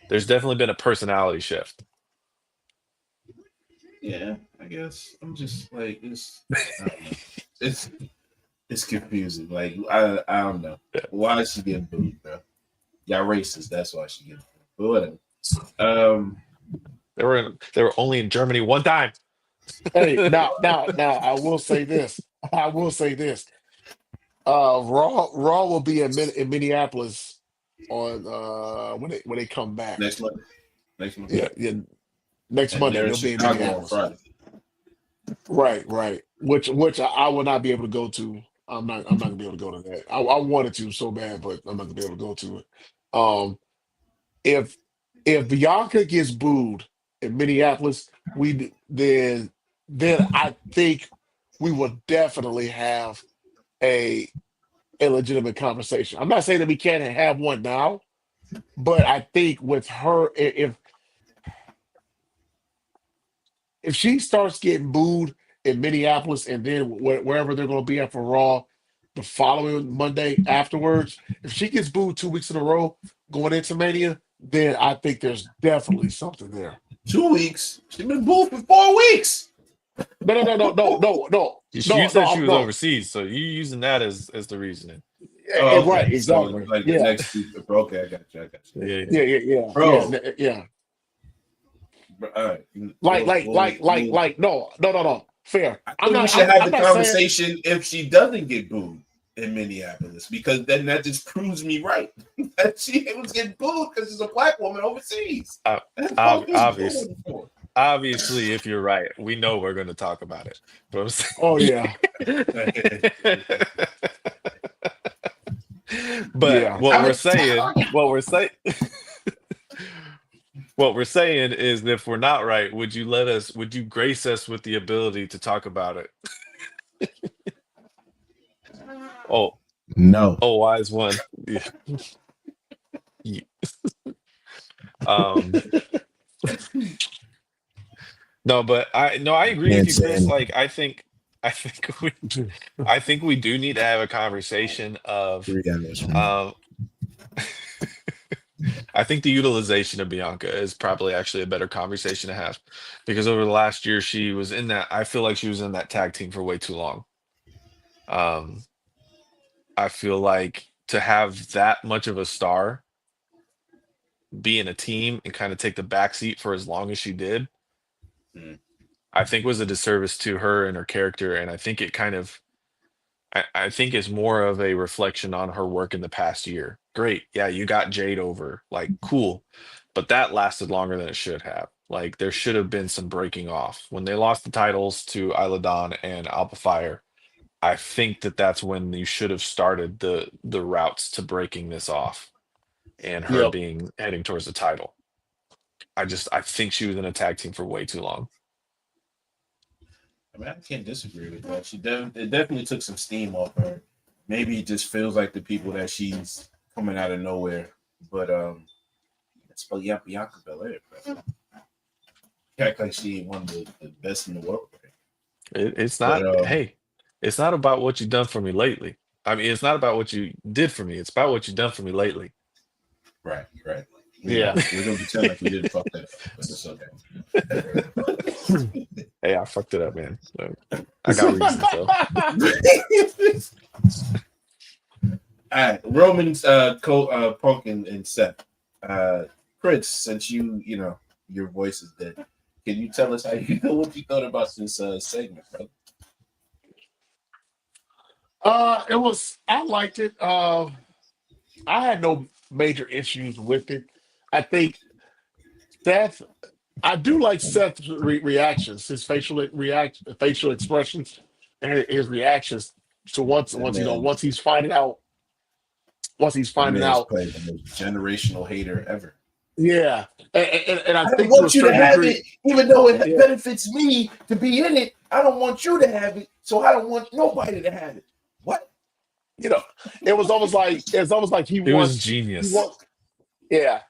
There's definitely been a personality shift. Yeah, I guess I'm just like I don't know. It's confusing. Like I don't know why is she getting booed, bro? Y'all racist. That's why she getting booed. But whatever. They were only in Germany one time. Hey, now, I will say this. I will say this. Raw will be in Minneapolis on when they come back. Next month. Next month. Yeah, next And Monday they're in they'll be in Chicago on Minneapolis. Friday. Right. Which I will not be able to go to. I'm not gonna be able to go to that. I wanted to so bad, but I'm not gonna be able to go to it. Um, if Bianca gets booed in Minneapolis, then I think we will definitely have a legitimate conversation. I'm not saying that we can't have one now, but I think with her, if she starts getting booed in Minneapolis and then wherever they're going to be at for Raw the following Monday afterwards, if she gets booed 2 weeks in a row going into Mania, then I think there's definitely something there. 2 weeks. She's been booed for 4 weeks. No. You said she was overseas, so you using that as the reasoning. Oh, okay. Right, exactly. So, like the next week. Okay, I got you. Yeah. Bro. Yeah. All right. No. Fair. I think we should have the conversation if she doesn't get booed in Minneapolis, because then that just proves me right that she was getting booed because she's a black woman overseas. Obviously, if you're right, we know we're going to talk about it. Oh yeah. But Yeah. what we're saying is, if we're not right, would you grace us with the ability to talk about it? No. Oh, wise one. Yeah. Yeah. No, but I agree with you, Chris. Like I think we do need to have a conversation of I think the utilization of Bianca is probably actually a better conversation to have, because over the last year I feel like she was in that tag team for way too long. I feel like to have that much of a star be in a team and kind of take the backseat for as long as she did, I think was a disservice to her and her character. And I think it kind of, I think it's more of a reflection on her work in the past year. Great. Yeah, you got Jade over. Like, cool. But that lasted longer than it should have. Like, there should have been some breaking off. When they lost the titles to Isla Dawn and Alpha Fire, I think that's when you should have started the routes to breaking this off and her Yep. heading towards the title. I think she was in a tag team for way too long. I mean, I can't disagree with that. It definitely took some steam off her. Maybe it just feels like the people that she's coming out of nowhere. But it's Bianca Belair, bro. Act like she ain't one of the best in the world. It's But not. Hey, it's not about what you've done for me lately. I mean, it's not about what you did for me. It's about what you've done for me lately. right. Yeah. We're gonna pretend like we didn't fuck that up, but it's okay. Hey, I fucked it up, man. I got reasons though. All right, Roman's Punk and Seth. Prince, since you know your voice is dead, can you tell us what you thought about this segment, brother? I liked it. I had no major issues with it. I think Seth, I do like Seth's reactions, his facial expressions, and his reactions. So That once man, once he's finding out, once he's that finding man is out, playing the most generational hater ever. yeah, and I I don't think to a want you to certain have degree, it, even though it yeah, benefits me to be in it. I don't want you to have it, so I don't want nobody to have it. What? you know, it's almost like It was genius.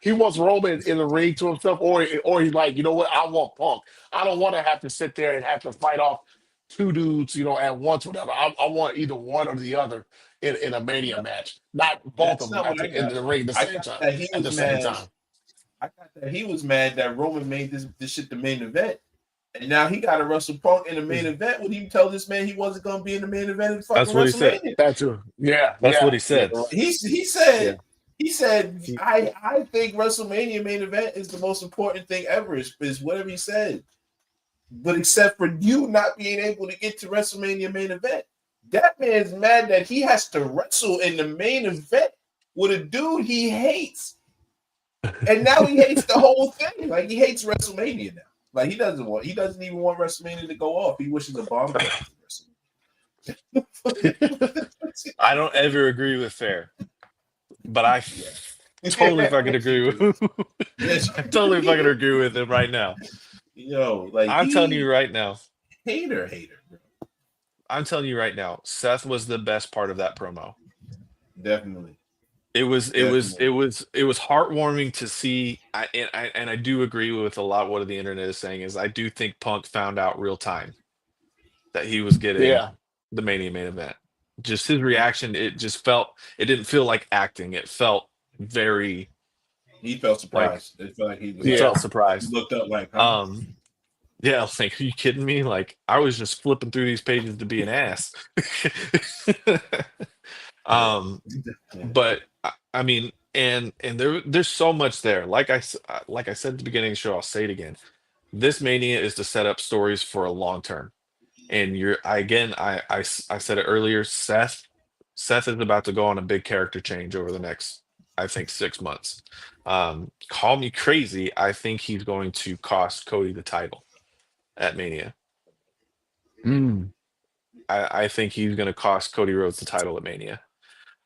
he wants Roman in the ring to himself, or he's like, you know what, I want Punk. I don't want to have to sit there and have to fight off two dudes, at once, whatever. I want either one or the other in a Mania No, match, not both that's of them not what I in got. the ring I got that he at the was same mad. time. I got that he was mad that Roman made this shit the main event. And now he got to wrestle Punk in the main event. Would he tell this man he wasn't going to be in the main event in fucking That's what he said. WrestleMania? That too. Yeah, That's what yeah, he yeah, said. yeah. He said He- I think WrestleMania main event is the most important thing ever. Is whatever he said. But except for you not being able to get to WrestleMania main event, that man's mad that he has to wrestle in the main event with a dude he hates. And now he hates the whole thing. Like he hates WrestleMania now. Like he doesn't even want WrestleMania to go off. He wishes a bomb to WrestleMania. I don't ever agree with fair, but I Yeah. totally fucking agree with. I totally fucking agree with him right now. Yo, like I'm telling you right now. hater, bro. I'm telling you right now. Seth was the best part of that promo. Definitely. It was heartwarming to see. And I do agree with a lot what the internet is saying. Is I do think Punk found out real time that he was getting Yeah. the Mania main event. Just his reaction, it didn't feel like acting. It felt very He felt like surprised. It felt like he was he Yeah. felt he surprised. looked up like, huh? Yeah, I was like, are you kidding me? Like I was just flipping through these pages to be an ass. But I mean, and there's so much there. Like I said at the beginning of the show, I'll say it again. This Mania is to set up stories for a long term. And I said it earlier, Seth is about to go on a big character change over the next, I think, 6 months. Call me crazy. I think he's going to cost Cody the title at Mania. Mm. I think he's going to cost Cody Rhodes the title at Mania,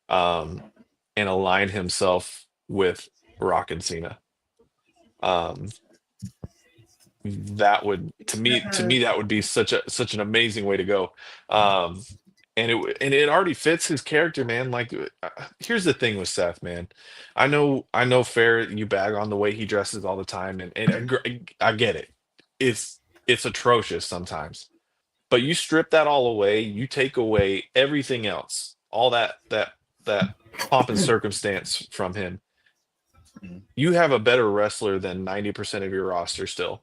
and align himself with Rock and Cena. That would to me that would be such an amazing way to go. And it already fits his character, man. Like, here's the thing with Seth, man. I know, fair. You bag on the way he dresses all the time, I get it. It's atrocious sometimes, but you strip that all away. You take away everything else, all that pomp and circumstance from him. You have a better wrestler than 90% of your roster still,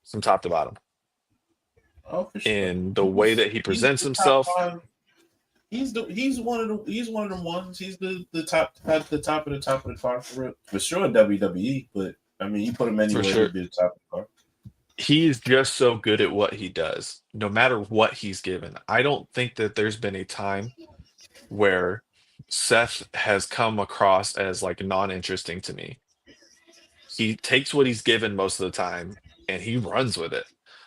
from top to bottom. Oh, for sure. And the way that he presents the top himself. five. He's one of them ones. He's the top at the top of the top of the card for sure in WWE. But I mean, you put him anywhere, sure. he'd be the top of the card. He's just so good at what he does, no matter what he's given. I don't think that there's been a time where Seth has come across as like non-interesting to me. He takes what he's given most of the time and he runs with it.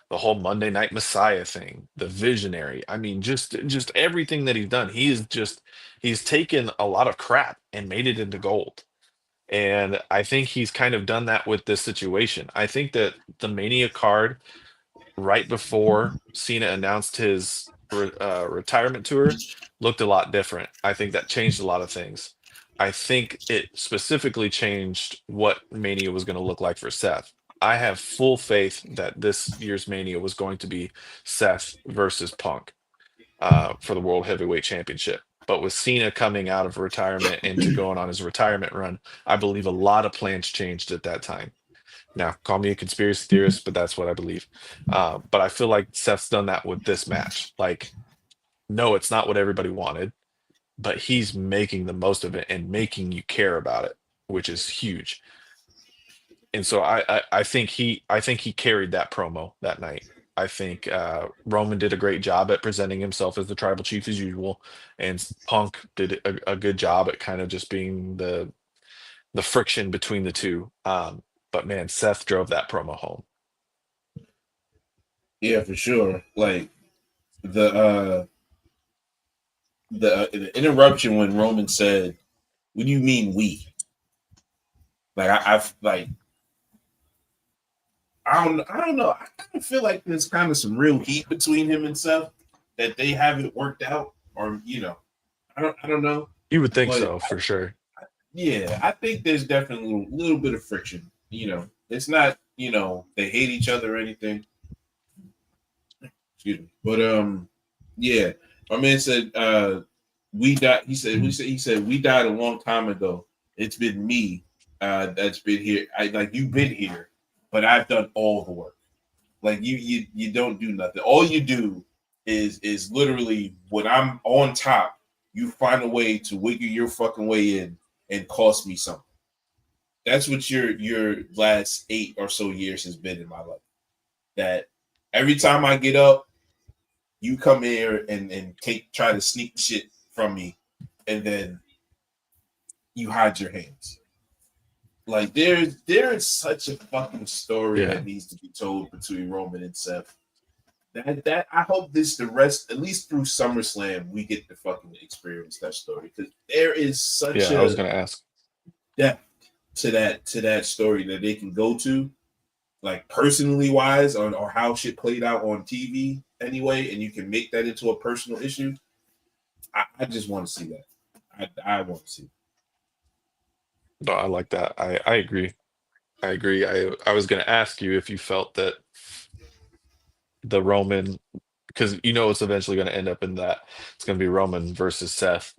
The whole Monday Night Messiah thing, the visionary. I mean, just everything that he's done. He's taken a lot of crap and made it into gold. And I think he's kind of done that with this situation. I think that the Mania card right before Cena announced his retirement tour looked a lot different. I think that changed a lot of things. I think it specifically changed what Mania was going to look like for Seth. I have full faith that this year's Mania was going to be Seth versus Punk for the World Heavyweight Championship. But with Cena coming out of retirement into going on his retirement run, I believe a lot of plans changed at that time. Now, call me a conspiracy theorist, but that's what I believe. But I feel like Seth's done that with this match. Like, no, it's not what everybody wanted, but he's making the most of it and making you care about it, which is huge. And so I think he carried that promo that night. I think Roman did a great job at presenting himself as the tribal chief as usual, and Punk did a good job at kind of just being the friction between the two. But man, Seth drove that promo home. Yeah, for sure. Like the the interruption when Roman said, "What do you mean we?" Like I've like I don't know. I kind of feel like there's kind of some real heat between him and Seth that they haven't worked out, or I don't know. You would think But so for sure. yeah, I think there's definitely a little bit of friction. It's not they hate each other or anything. Excuse me, but yeah, my man said we died. He said we died a long time ago. It's been me that's been here. You've been here, but I've done all the work. Like you don't do nothing. All you do is literally when I'm on top, you find a way to wiggle your fucking way in and cost me something. That's what your last 8 or so years has been in my life. That every time I get up, you come here and try to sneak shit from me, and then you hide your hands. Like there is such a fucking story Yeah. that needs to be told between Roman and Seth. That I hope the rest, at least through SummerSlam, we get to fucking experience that story, because there is such Yeah, I was a gonna ask. depth to that story that they can go to, like personally wise, or how shit played out on TV anyway, and you can make that into a personal issue. I just want to see that. I want to see it. No, I like that. I agree. I agree. I was gonna ask you if you felt that the Roman, because it's eventually gonna end up in that it's gonna be Roman versus Seth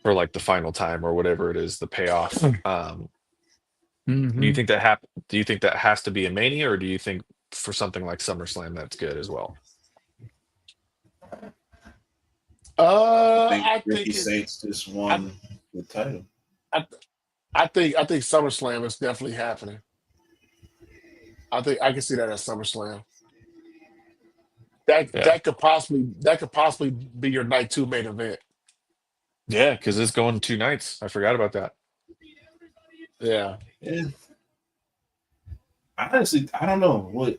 for like the final time or whatever it is, the payoff. Do you Mhm. think do you think that has to be a Mania, or do you think for something like SummerSlam that's good as well? I think I Ricky think it. Saints just I, won the title. I I think SummerSlam is definitely happening. I think I can see that at SummerSlam. Yeah. That could possibly be your night 2 main event. Yeah, because it's going 2 nights. I forgot about that. Yeah. Yeah. Honestly, I don't know what.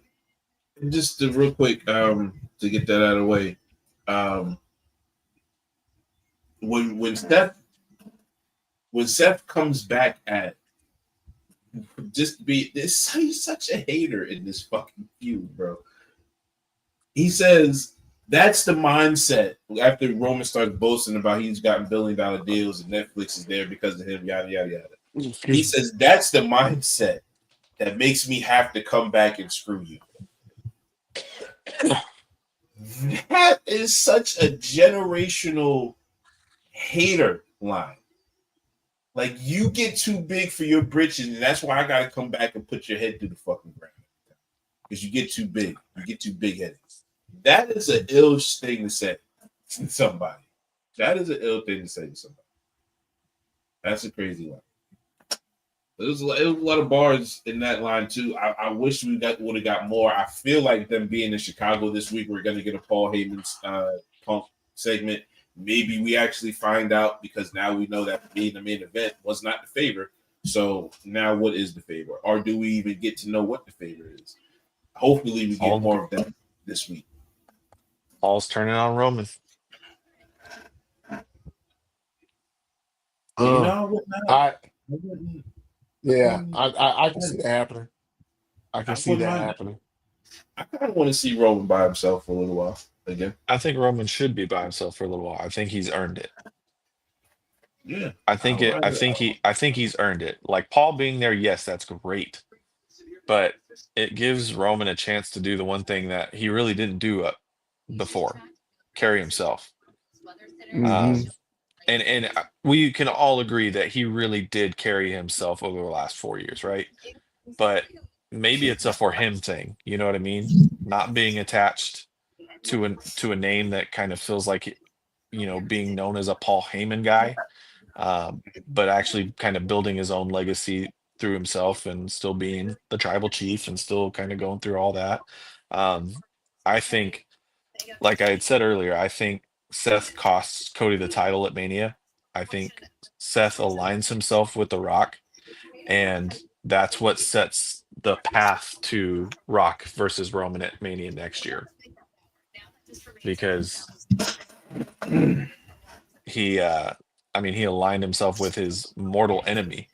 Just real quick, to get that out of the way, um, when Seth comes back at he's such a hater in this fucking feud, bro. He says that's the mindset after Roman starts boasting about he's gotten $1 billion deals and Netflix is there because of him, yada yada yada. He says that's the mindset that makes me have to come back and screw you. That is such a generational hater line. Like, you get too big for your britches, and that's why I gotta come back and put your head through the fucking ground. Because you get too big. You get too big headed. That is an ill thing to say to somebody. That is an ill thing to say to somebody. That's a crazy line. There was a lot of bars in that line too. I wish we would have got more. I feel like them being in Chicago this week, we're going to get a Paul Heyman's Punk segment. Maybe we actually find out, because now we know that being the main event was not the favor. So now what is the favor? Or do we even get to know what the favor is? Hopefully we get more of that this week. All's turning on Roman. You know, I would not. I I yeah, wouldn't I can see that happening. I can see wouldn't that mind that. happening. I kind of want to see Roman by himself for a little while again. I think Roman should be by himself for a little while. I think he's earned it. Yeah, I think he's earned it. Like Paul being there, yes, that's great. But it gives Roman a chance to do the one thing that he really didn't do before, carry himself. Hmm. Um, and we can all agree that he really did carry himself over the last 4 years, right? But maybe it's a for him thing. You know what I mean? Not being attached to a name that kind of feels like, being known as a Paul Heyman guy, but actually kind of building his own legacy through himself and still being the tribal chief and still kind of going through all that. Um, I think, like I had said earlier, I think Seth costs Cody the title at Mania. I think Seth aligns himself with The Rock, and that's what sets the path to Rock versus Roman at Mania next year. Because he he aligned himself with his mortal enemy,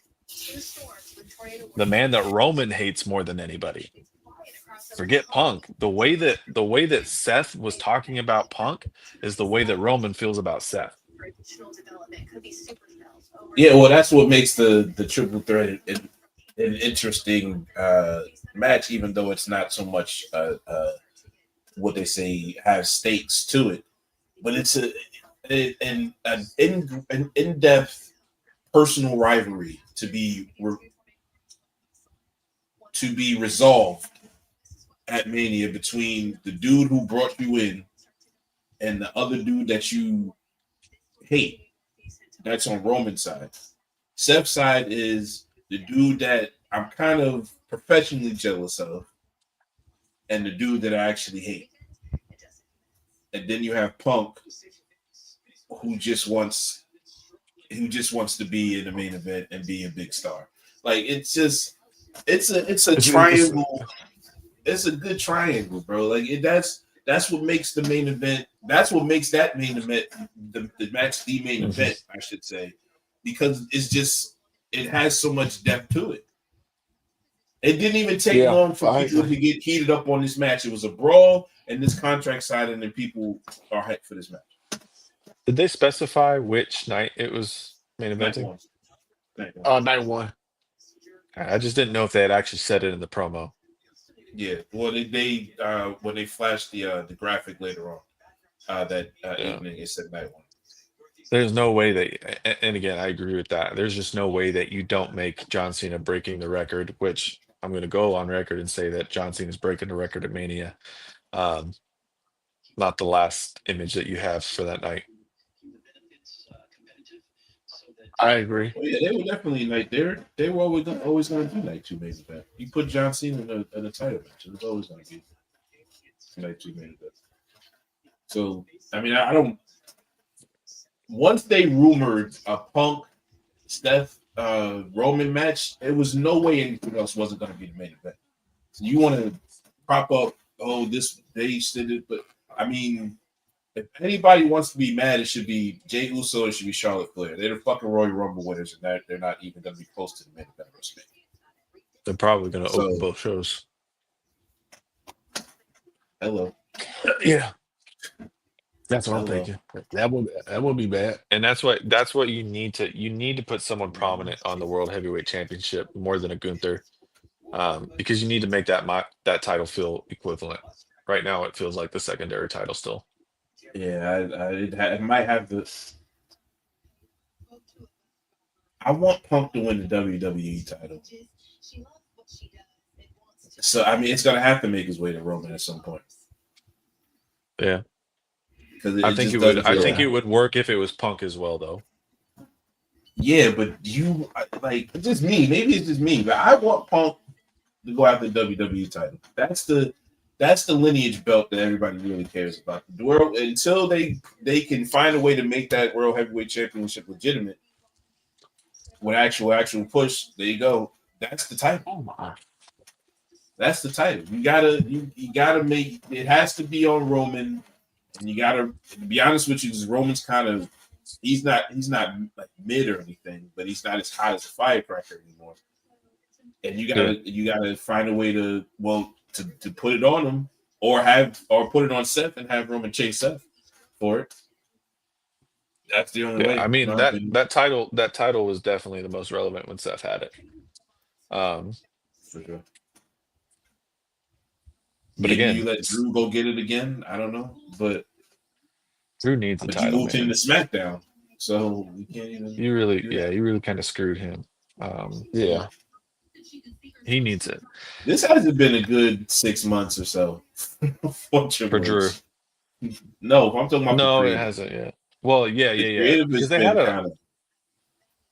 the man that Roman hates more than anybody. Forget Punk. The way that Seth was talking about Punk is the way that Roman feels about Seth. Yeah, well, that's what makes the triple threat an interesting match, even though it's not so much what they say have stakes to it, but it's an in-depth personal rivalry to be resolved at Mania between the dude who brought you in and the other dude that you hate. That's on Roman's side. Seth's side is the dude that I'm kind of professionally jealous of, and the dude that I actually hate. And then you have Punk, who just wants to be in the main event and be a big star. Like it's a It's triangle. It's a good triangle, bro. Like that's what makes the main event. That's what makes that main event the match the main event, I should say, because it has so much depth to it. It didn't even take yeah, long for I people agree. to get heated up on this match. It was a brawl and this contract signing, and people are hyped for this match. Did they specify which night it was main Night eventing? one. Night one. Night one. I just didn't know if they had actually said it in the promo. Yeah. Well, they when they flashed the graphic later on that Yeah. evening, it said night one. There's no way and again, I agree with that. There's just no way that you don't make John Cena breaking the record, which I'm going to go on record and say that John Cena is breaking the record at Mania. Um, Not the last image that you have for that night. I agree. Oh, yeah, they were definitely they were always going to do night two main event. You put John Cena in a title match, it was always going to be night two main event. So I mean, I don't. Once they rumored a Punk Steph Roman match, there was no way anything else wasn't going to be the main event. So you want to prop up, oh, this they did it, but I mean, if anybody wants to be mad, it should be Jey Uso. It should be Charlotte Flair. They're the fucking Royal Rumble winners, and they're not even going to be close to the main event of WrestleMania. They're probably going to So- open both shows. Hello. Yeah, that's what I'm Hello. thinking. That would be bad. And that's what you need to put someone prominent on the World Heavyweight Championship more than a Gunther, because you need to make that title feel equivalent. Right now, it feels like the secondary title still. Yeah, it might have this. I want Punk to win the WWE title. So I mean, it's gonna have to make his way to Roman at some point. Yeah, Because I think it would. I think it would work if it was Punk as well, though. Yeah, but it's just me. Maybe it's just me, but I want Punk to go after the WWE title. That's the lineage belt that everybody really cares about. The world until they can find a way to make that World Heavyweight Championship legitimate with actual push. There you go. That's the title. Oh my. That's the title. You gotta make it has to be on Roman, and you gotta be honest with you, because Roman's kind of he's not like mid or anything, but he's not as hot as a firecracker anymore. And you gotta find a way to to put it on him, or put it on Seth and have Roman chase Seth for it. That's the only way. I mean that title was definitely the most relevant when Seth had it. For sure. But Maybe again, you let Drew go get it again. I don't know, but Drew needs the you title, moved man. him to SmackDown, so we can't even. You really kind of screwed him. Yeah. He needs it This hasn't been a good 6 months or so for Drew. No, I'm talking about the No, it creative. hasn't yet. Well, yeah. Creative has Because they been had kind of.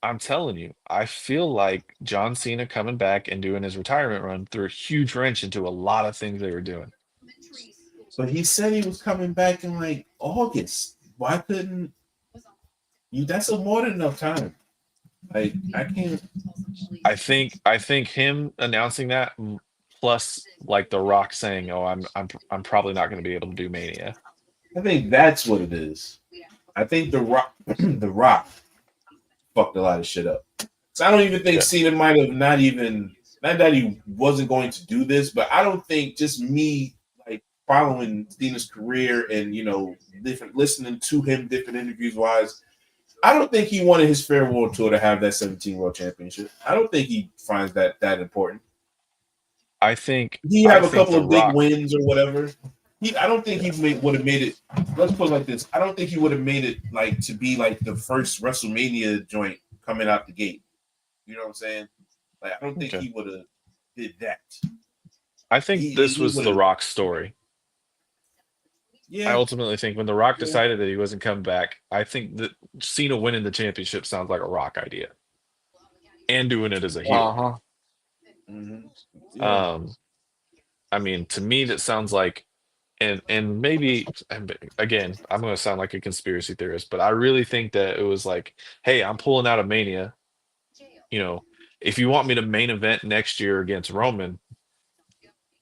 I'm telling you, I feel like John Cena coming back and doing his retirement run threw a huge wrench into a lot of things they were doing. But he said he was coming back in like August. Why couldn't you? That's more than enough time. Like I can't. I think him announcing that plus like The Rock saying, "Oh, I'm probably not going to be able to do Mania." I think that's what it is. I think the Rock, the Rock, fucked a lot of shit up. So I don't even think Cena might have not that he wasn't going to do this, but I don't think just me like following Cena's career and listening to him different interviews wise. I don't think he wanted his farewell tour to have that 17 World Championship. I don't think he finds that important. I think he have a couple The of big Rock, wins or whatever. I don't think he would have made it. Let's put it like this: I don't think he would have made it like to be like the first WrestleMania joint coming out the gate. You know what I'm saying? Like I don't think he would have did that. I think this was The Rock's story. Yeah. I ultimately think when The Rock decided that he wasn't coming back, I think that Cena winning the championship sounds like a Rock idea, and doing it as a heel. Mm-hmm. Yeah. I mean, to me, that sounds like, and maybe again, I'm going to sound like a conspiracy theorist, but I really think that it was like, hey, I'm pulling out of Mania. If you want me to main event next year against Roman,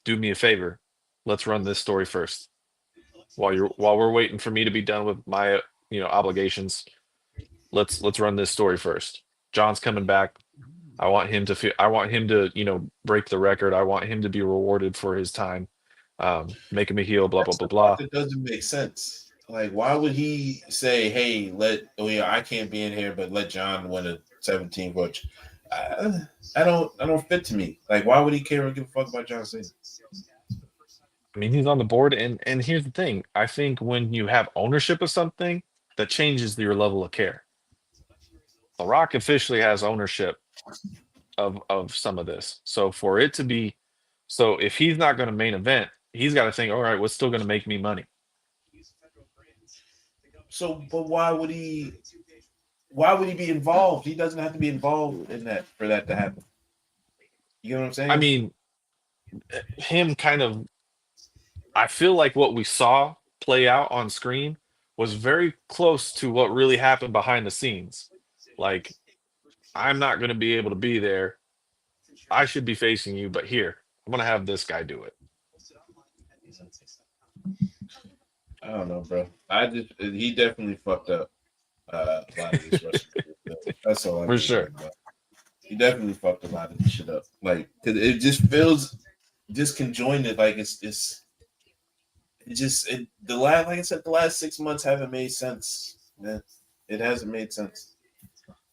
do me a favor. Let's run this story first. While we're waiting for me to be done with my obligations, let's run this story first. John's coming back. I want him to break the record. I want him to be rewarded for his time. Make him a heel, blah, blah, blah, blah. That doesn't make sense. Like, why would he say, hey, I can't be in here, but let John win a 17 which I don't fit to me. Like, why would he care or give a fuck about John Cena? I mean, he's on the board, and here's the thing. I think when you have ownership of something, that changes your level of care. The Rock officially has ownership of some of this. So for it to be, if he's not going to main event, he's got to think, all right, what's still going to make me money? So, but why would he be involved? He doesn't have to be involved in that for that to happen. You know what I'm saying? I mean, him kind of, I feel like what we saw play out on screen was very close to what really happened behind the scenes. Like, I'm not going to be able to be there. I should be facing you, but here, I'm going to have this guy do it. I don't know, bro. He definitely fucked up a lot of this wrestling. That's all I For sure. He definitely fucked a lot of this shit up. Like, cause it just feels disconjointed. Like like I said, the last 6 months haven't made sense. Man, it hasn't made sense.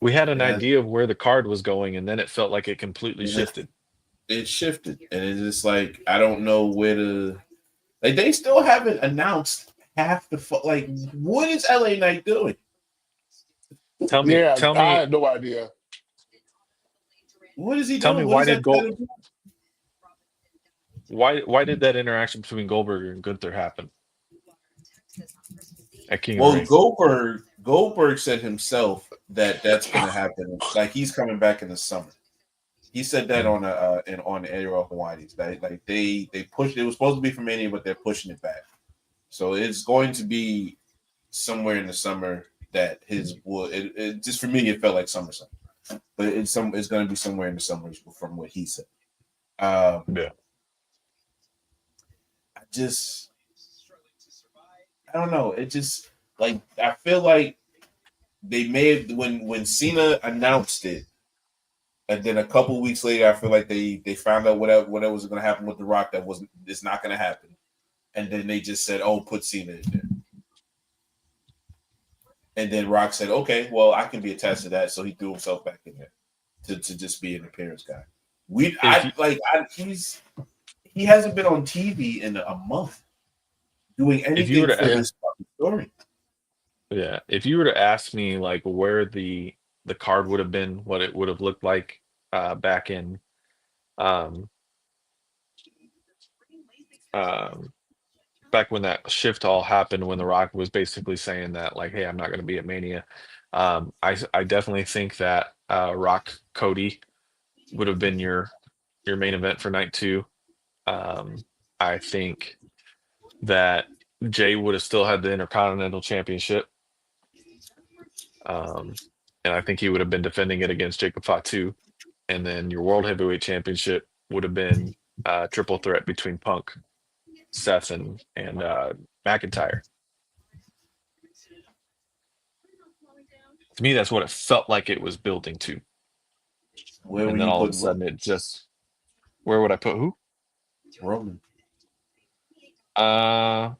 We had an idea of where the card was going, and then it felt like it completely shifted. It shifted, and it's just like I don't know where to. Like they still haven't announced half the like. What is LA Knight doing? Tell me. I have no idea. What is he doing? Tell me why did why did that interaction between Goldberg and Gunther happen? At King of the Ring? Goldberg said himself that that's going to happen. Like he's coming back in the summer. He said that on the Ariel Hawaii's. Like they pushed. It was supposed to be for Mania, but they're pushing it back. So it's going to be somewhere in the summer. That it just for me it felt like summer, but it's going to be somewhere in the summer from what he said. Yeah. I don't know. It just like I feel like they may have when Cena announced it. And then a couple weeks later, I feel like they found out whatever was going to happen with The Rock that it's not going to happen. And then they just said, "Oh, put Cena in there." And then Rock said, "Okay, well, I can be attached to that." So he threw himself back in there to just be an appearance guy. He hasn't been on TV in a month doing If you were anything to for this fucking story. Yeah, if you were to ask me like where the card would have been, what it would have looked like back in um um back when that shift all happened, when The Rock was basically saying that like, hey, I'm not going to be at Mania. I definitely think that Rock Cody would have been your main event for night two. Um, I think that Jay would have still had the Intercontinental Championship. Um, and I think he would have been defending it against Jacob Fatu. And then your World Heavyweight Championship would have been triple threat between Punk, Seth, and McIntyre. To me, that's what it felt like it was building to. Where And were then you all of a putting sudden, where would I put who? Roman? I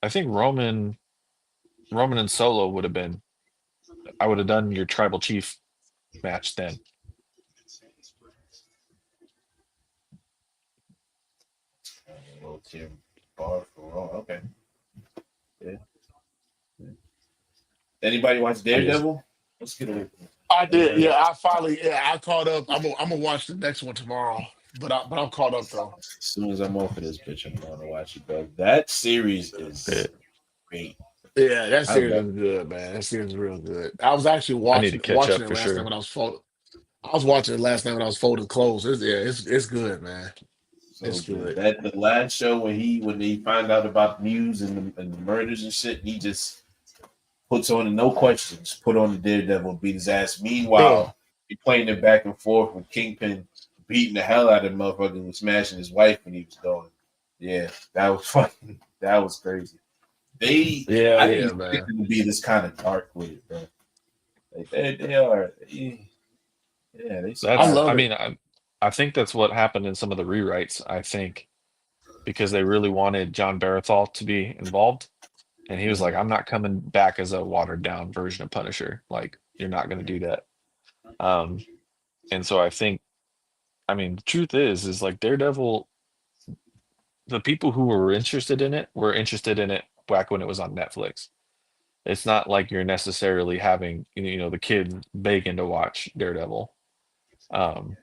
think Roman and Solo would have been. I would have done your Tribal Chief match then. Little tier bar for Raw. Okay. Yeah. Anybody watch Daredevil? Let's get away from it. I did. Yeah, I caught up. I'm gonna watch the next one tomorrow. But I'm caught up though. As soon as I'm off of this bitch, I'm going to watch it, bro. That series is great. Yeah, that series is good, man. That series is real good. I was actually I need to catch watching up it for last night sure. when I was folding. I was watching it last night when I was folding clothes. It's good, man. It's good. That the last show when they find out about news and the murders and shit, he just puts on no questions, put on the Daredevil, beat his ass. Meanwhile, he playing it back and forth with Kingpin beating the hell out of the motherfucker and smashing his wife when he was going. Yeah, that was fucking. That was crazy. I didn't expect man. them to be this kind of dark with it, bro. Like they are. Yeah, they. I love I it. mean, I think that's what happened in some of the rewrites. I think because they really wanted John Barathol to be involved, and he was like, "I'm not coming back as a watered down version of Punisher. Like, you're not going to do that." And so I think, I mean, the truth is like Daredevil. The people who were interested in it were interested in it back when it was on Netflix. It's not like you're necessarily having the kid begging to watch Daredevil. Um,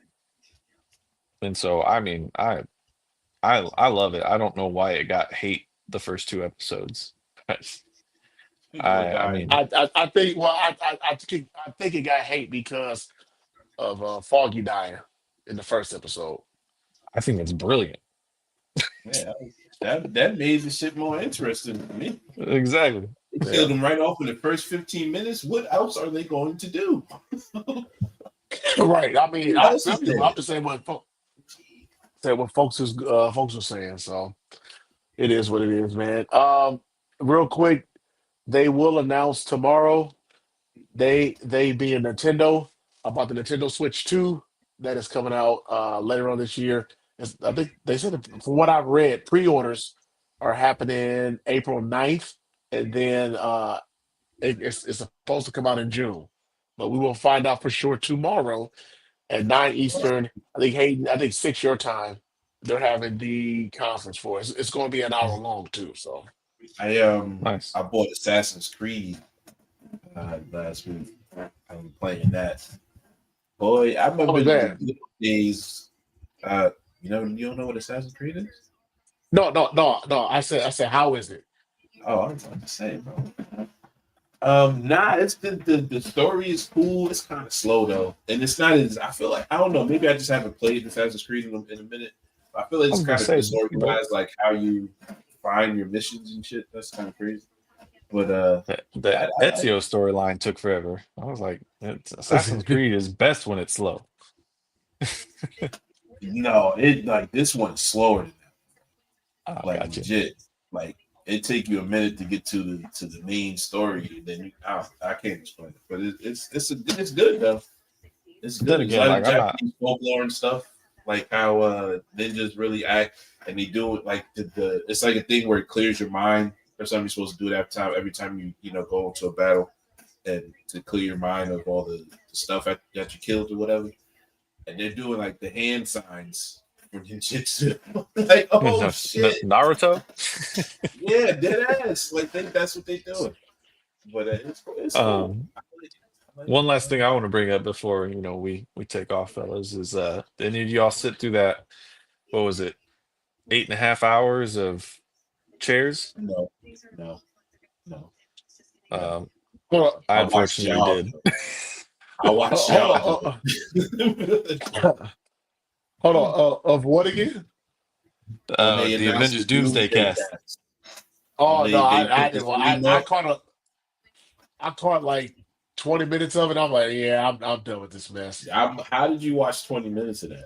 and so I mean, I love it. I don't know why it got hate the first two episodes. I mean, I think I think it got hate because of Foggy dying in the first episode. I think it's brilliant. Yeah, that made the shit more interesting to me. Exactly. They killed him right off in the first 15 minutes. What else are they going to do? Right. I mean, I'm just saying what folks are saying. So it is what it is, man. Real quick, they will announce tomorrow. They being Nintendo about the Nintendo Switch 2 that is coming out later on this year. I think they said, from what I've read, pre-orders are happening April 9th, and then it's supposed to come out in June. But we will find out for sure tomorrow at 9 Eastern. I think 6 your time. They're having the conference for it. It's going to be an hour long too. So Nice. I bought Assassin's Creed last week. I'm playing that. Boy, I remember the good days. You don't know what Assassin's Creed is? No. I said, how is it? Oh, I was about to say, bro. It's the story is cool. It's kind of slow though, and it's not as I feel like I don't know. Maybe I just haven't played Assassin's Creed in a minute. I feel like it's kind of disorganized, like how you find your missions and shit. That's kind of crazy. But the Ezio storyline took forever. I was like, Assassin's Creed is best when it's slow. No, it like this one's slower than that. Like Gotcha. legit. Like it take you a minute to get to the main story, and then I can't explain it, but it's good though. It's Then good. It's again, like like I'm not. Japanese folklore and stuff, like how ninjas really act, and they do it like the. It's like a thing where it clears your mind. Or something you're supposed to do it every time you go into a battle, and to clear your mind of all the stuff that you killed or whatever. And they're doing like the hand signs for ninjutsu. Like, oh shit, Naruto. yeah, dead ass. Like that's what they're doing. But it's cool. Um, I like one it. last thing I want to bring up before we take off, fellas, is did any of y'all sit through that? What was it? 8.5 hours of chairs. No, no, no, no. Um, Hold on, I I watched unfortunately y'all. did. I watched y'all. hold on, hold on. Of what again? When they The announced Avengers the Doomsday cast. cast. Oh no, They I put the didn't. Well, theme I up. caught like 20 minutes of it. I'm like, yeah, I'm done with this mess. How did you watch 20 minutes of that?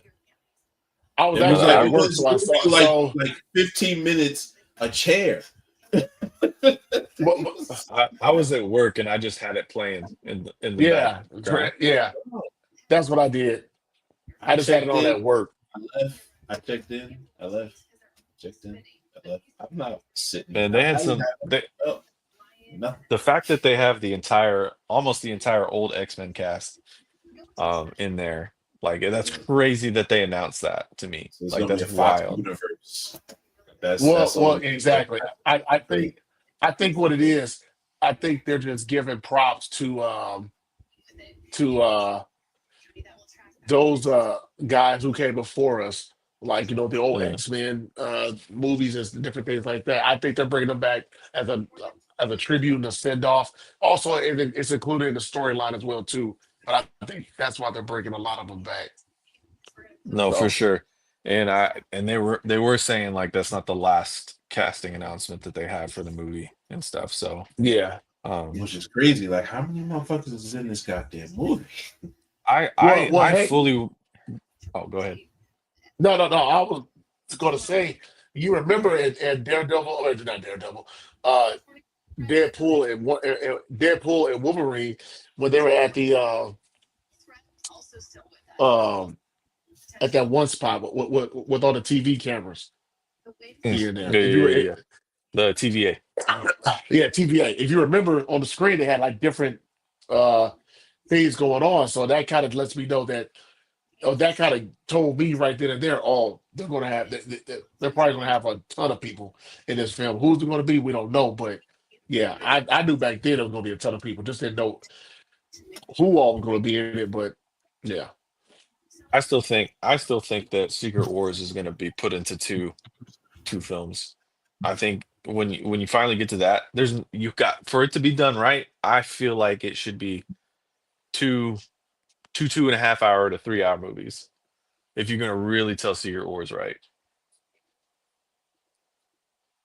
I was It was actually like at work, so I saw. So, 15 minutes a chair. I was at work and I just had it playing in the yeah, background. yeah, that's what I did. I just had it checked on in, at work. I left. I checked in. I left. Checked in. I left. I'm not sitting. And they had I didn't some. have nothing. The fact that they have almost the entire old X-Men cast in there, like that's crazy that they announced that to me. So it's Like gonna be that's a Fox wild. universe. Well, That's all. exactly. I think what it is. I think they're just giving props to those guys who came before us, like the old Yeah. X-Men movies and different things like that. I think they're bringing them back as a tribute and a send off. Also, it's included in the storyline as well too. But I think that's why they're bringing a lot of them back. No, for So sure. And they were saying like that's not the last casting announcement that they have for the movie and stuff. So yeah. Which is crazy. Like, how many motherfuckers is in this goddamn movie? I Hey, fully. Oh, go ahead. no. I was going to say, you remember in Daredevil or not Daredevil, uh, Deadpool and Wolverine when they were at the um at that one spot with all the TV cameras Mm. here and there. Yeah, If you yeah, were, yeah, yeah. The TVA. yeah, TVA. If you remember on the screen, they had like different uh things going on. So that kind of lets me know that. Oh, that kind of told me right then and there. Oh, they're going to have. They're probably going to have a ton of people in this film. Who's it going to be? We don't know. But yeah, I knew back then there was going to be a ton of people. Just didn't know who all was going to be in it. But yeah, I still think that Secret Wars is going to be put into two films. I think when you finally get to that, you've got for it to be done right. I feel like it should be two 2.5 hour to 3 hour movies if you're going to really tell Secret Wars right.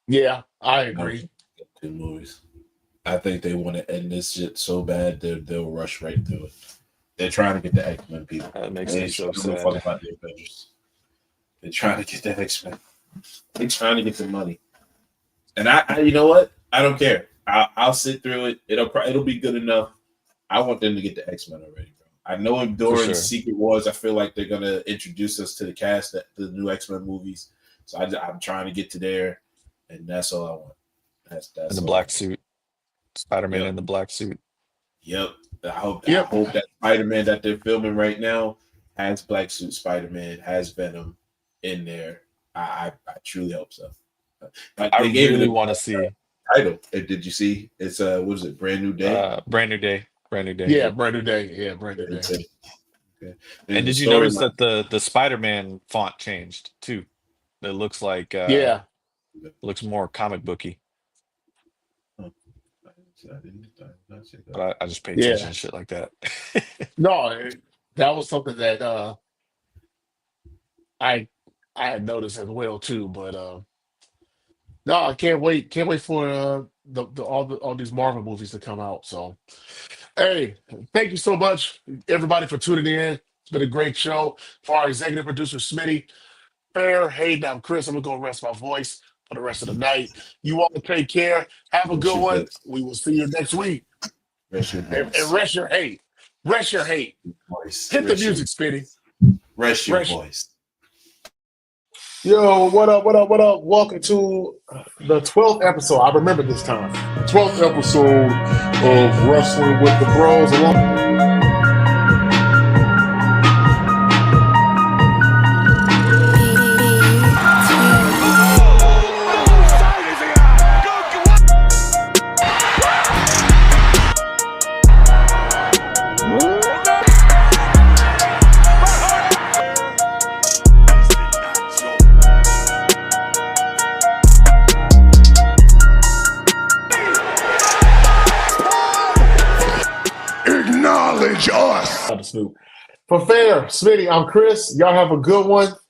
yeah, I No, agree. two movies. I think they want to end this shit so bad they'll rush right through it. They're trying to get the X-Men people. That makes They me ain't so trying to give a sad. fuck about the Avengers. They're trying to get that X-Men. They're trying to get the money. And I you know what? I don't care. I'll sit through it. It'll be good enough. I want them to get the X-Men already, bro. I know during sure. Secret Wars, I feel like they're gonna introduce us to the cast, the new X-Men movies. So I'm trying to get to there, and that's all I want. That's In the all I black want. suit. Spider-Man Yep. in the black suit. Yep. I hope Yep. that Spider-Man that they're filming right now has Black Suit Spider-Man, has Venom in there. I truly hope so. Like I they gave really it want to a see title. Did you see? It's what is it? Brand New Day. Brand New Day. Brand New Day. Yeah, Yep. brand new day. Yeah, brand new day. Okay. And The did you notice storyline- that the Spider-Man font changed too? It looks like Yeah, looks more comic booky. But I just pay attention yeah. to shit like that. No, that was something that I I had noticed as well too. But no, I can't wait. Can't wait for all these Marvel movies to come out. So, hey, thank you so much, everybody, for tuning in. It's been a great show. For our executive producer, Smitty, Fair, Hayden, I'm Chris. I'm gonna go rest my voice for the rest of the night. You all take care. Have a Rest good your one. guts. We will see you next week. Rest your And guts. rest your hate. Rest your hate. Voice. Hit the music, Spitty. Rest your Rest- voice. Yo, what up, what up, what up? Welcome to the 12th episode. I remember this time. 12th episode of Wrestling with the Bros. Acknowledge us. For fair, Smitty, I'm Chris. Y'all have a good one.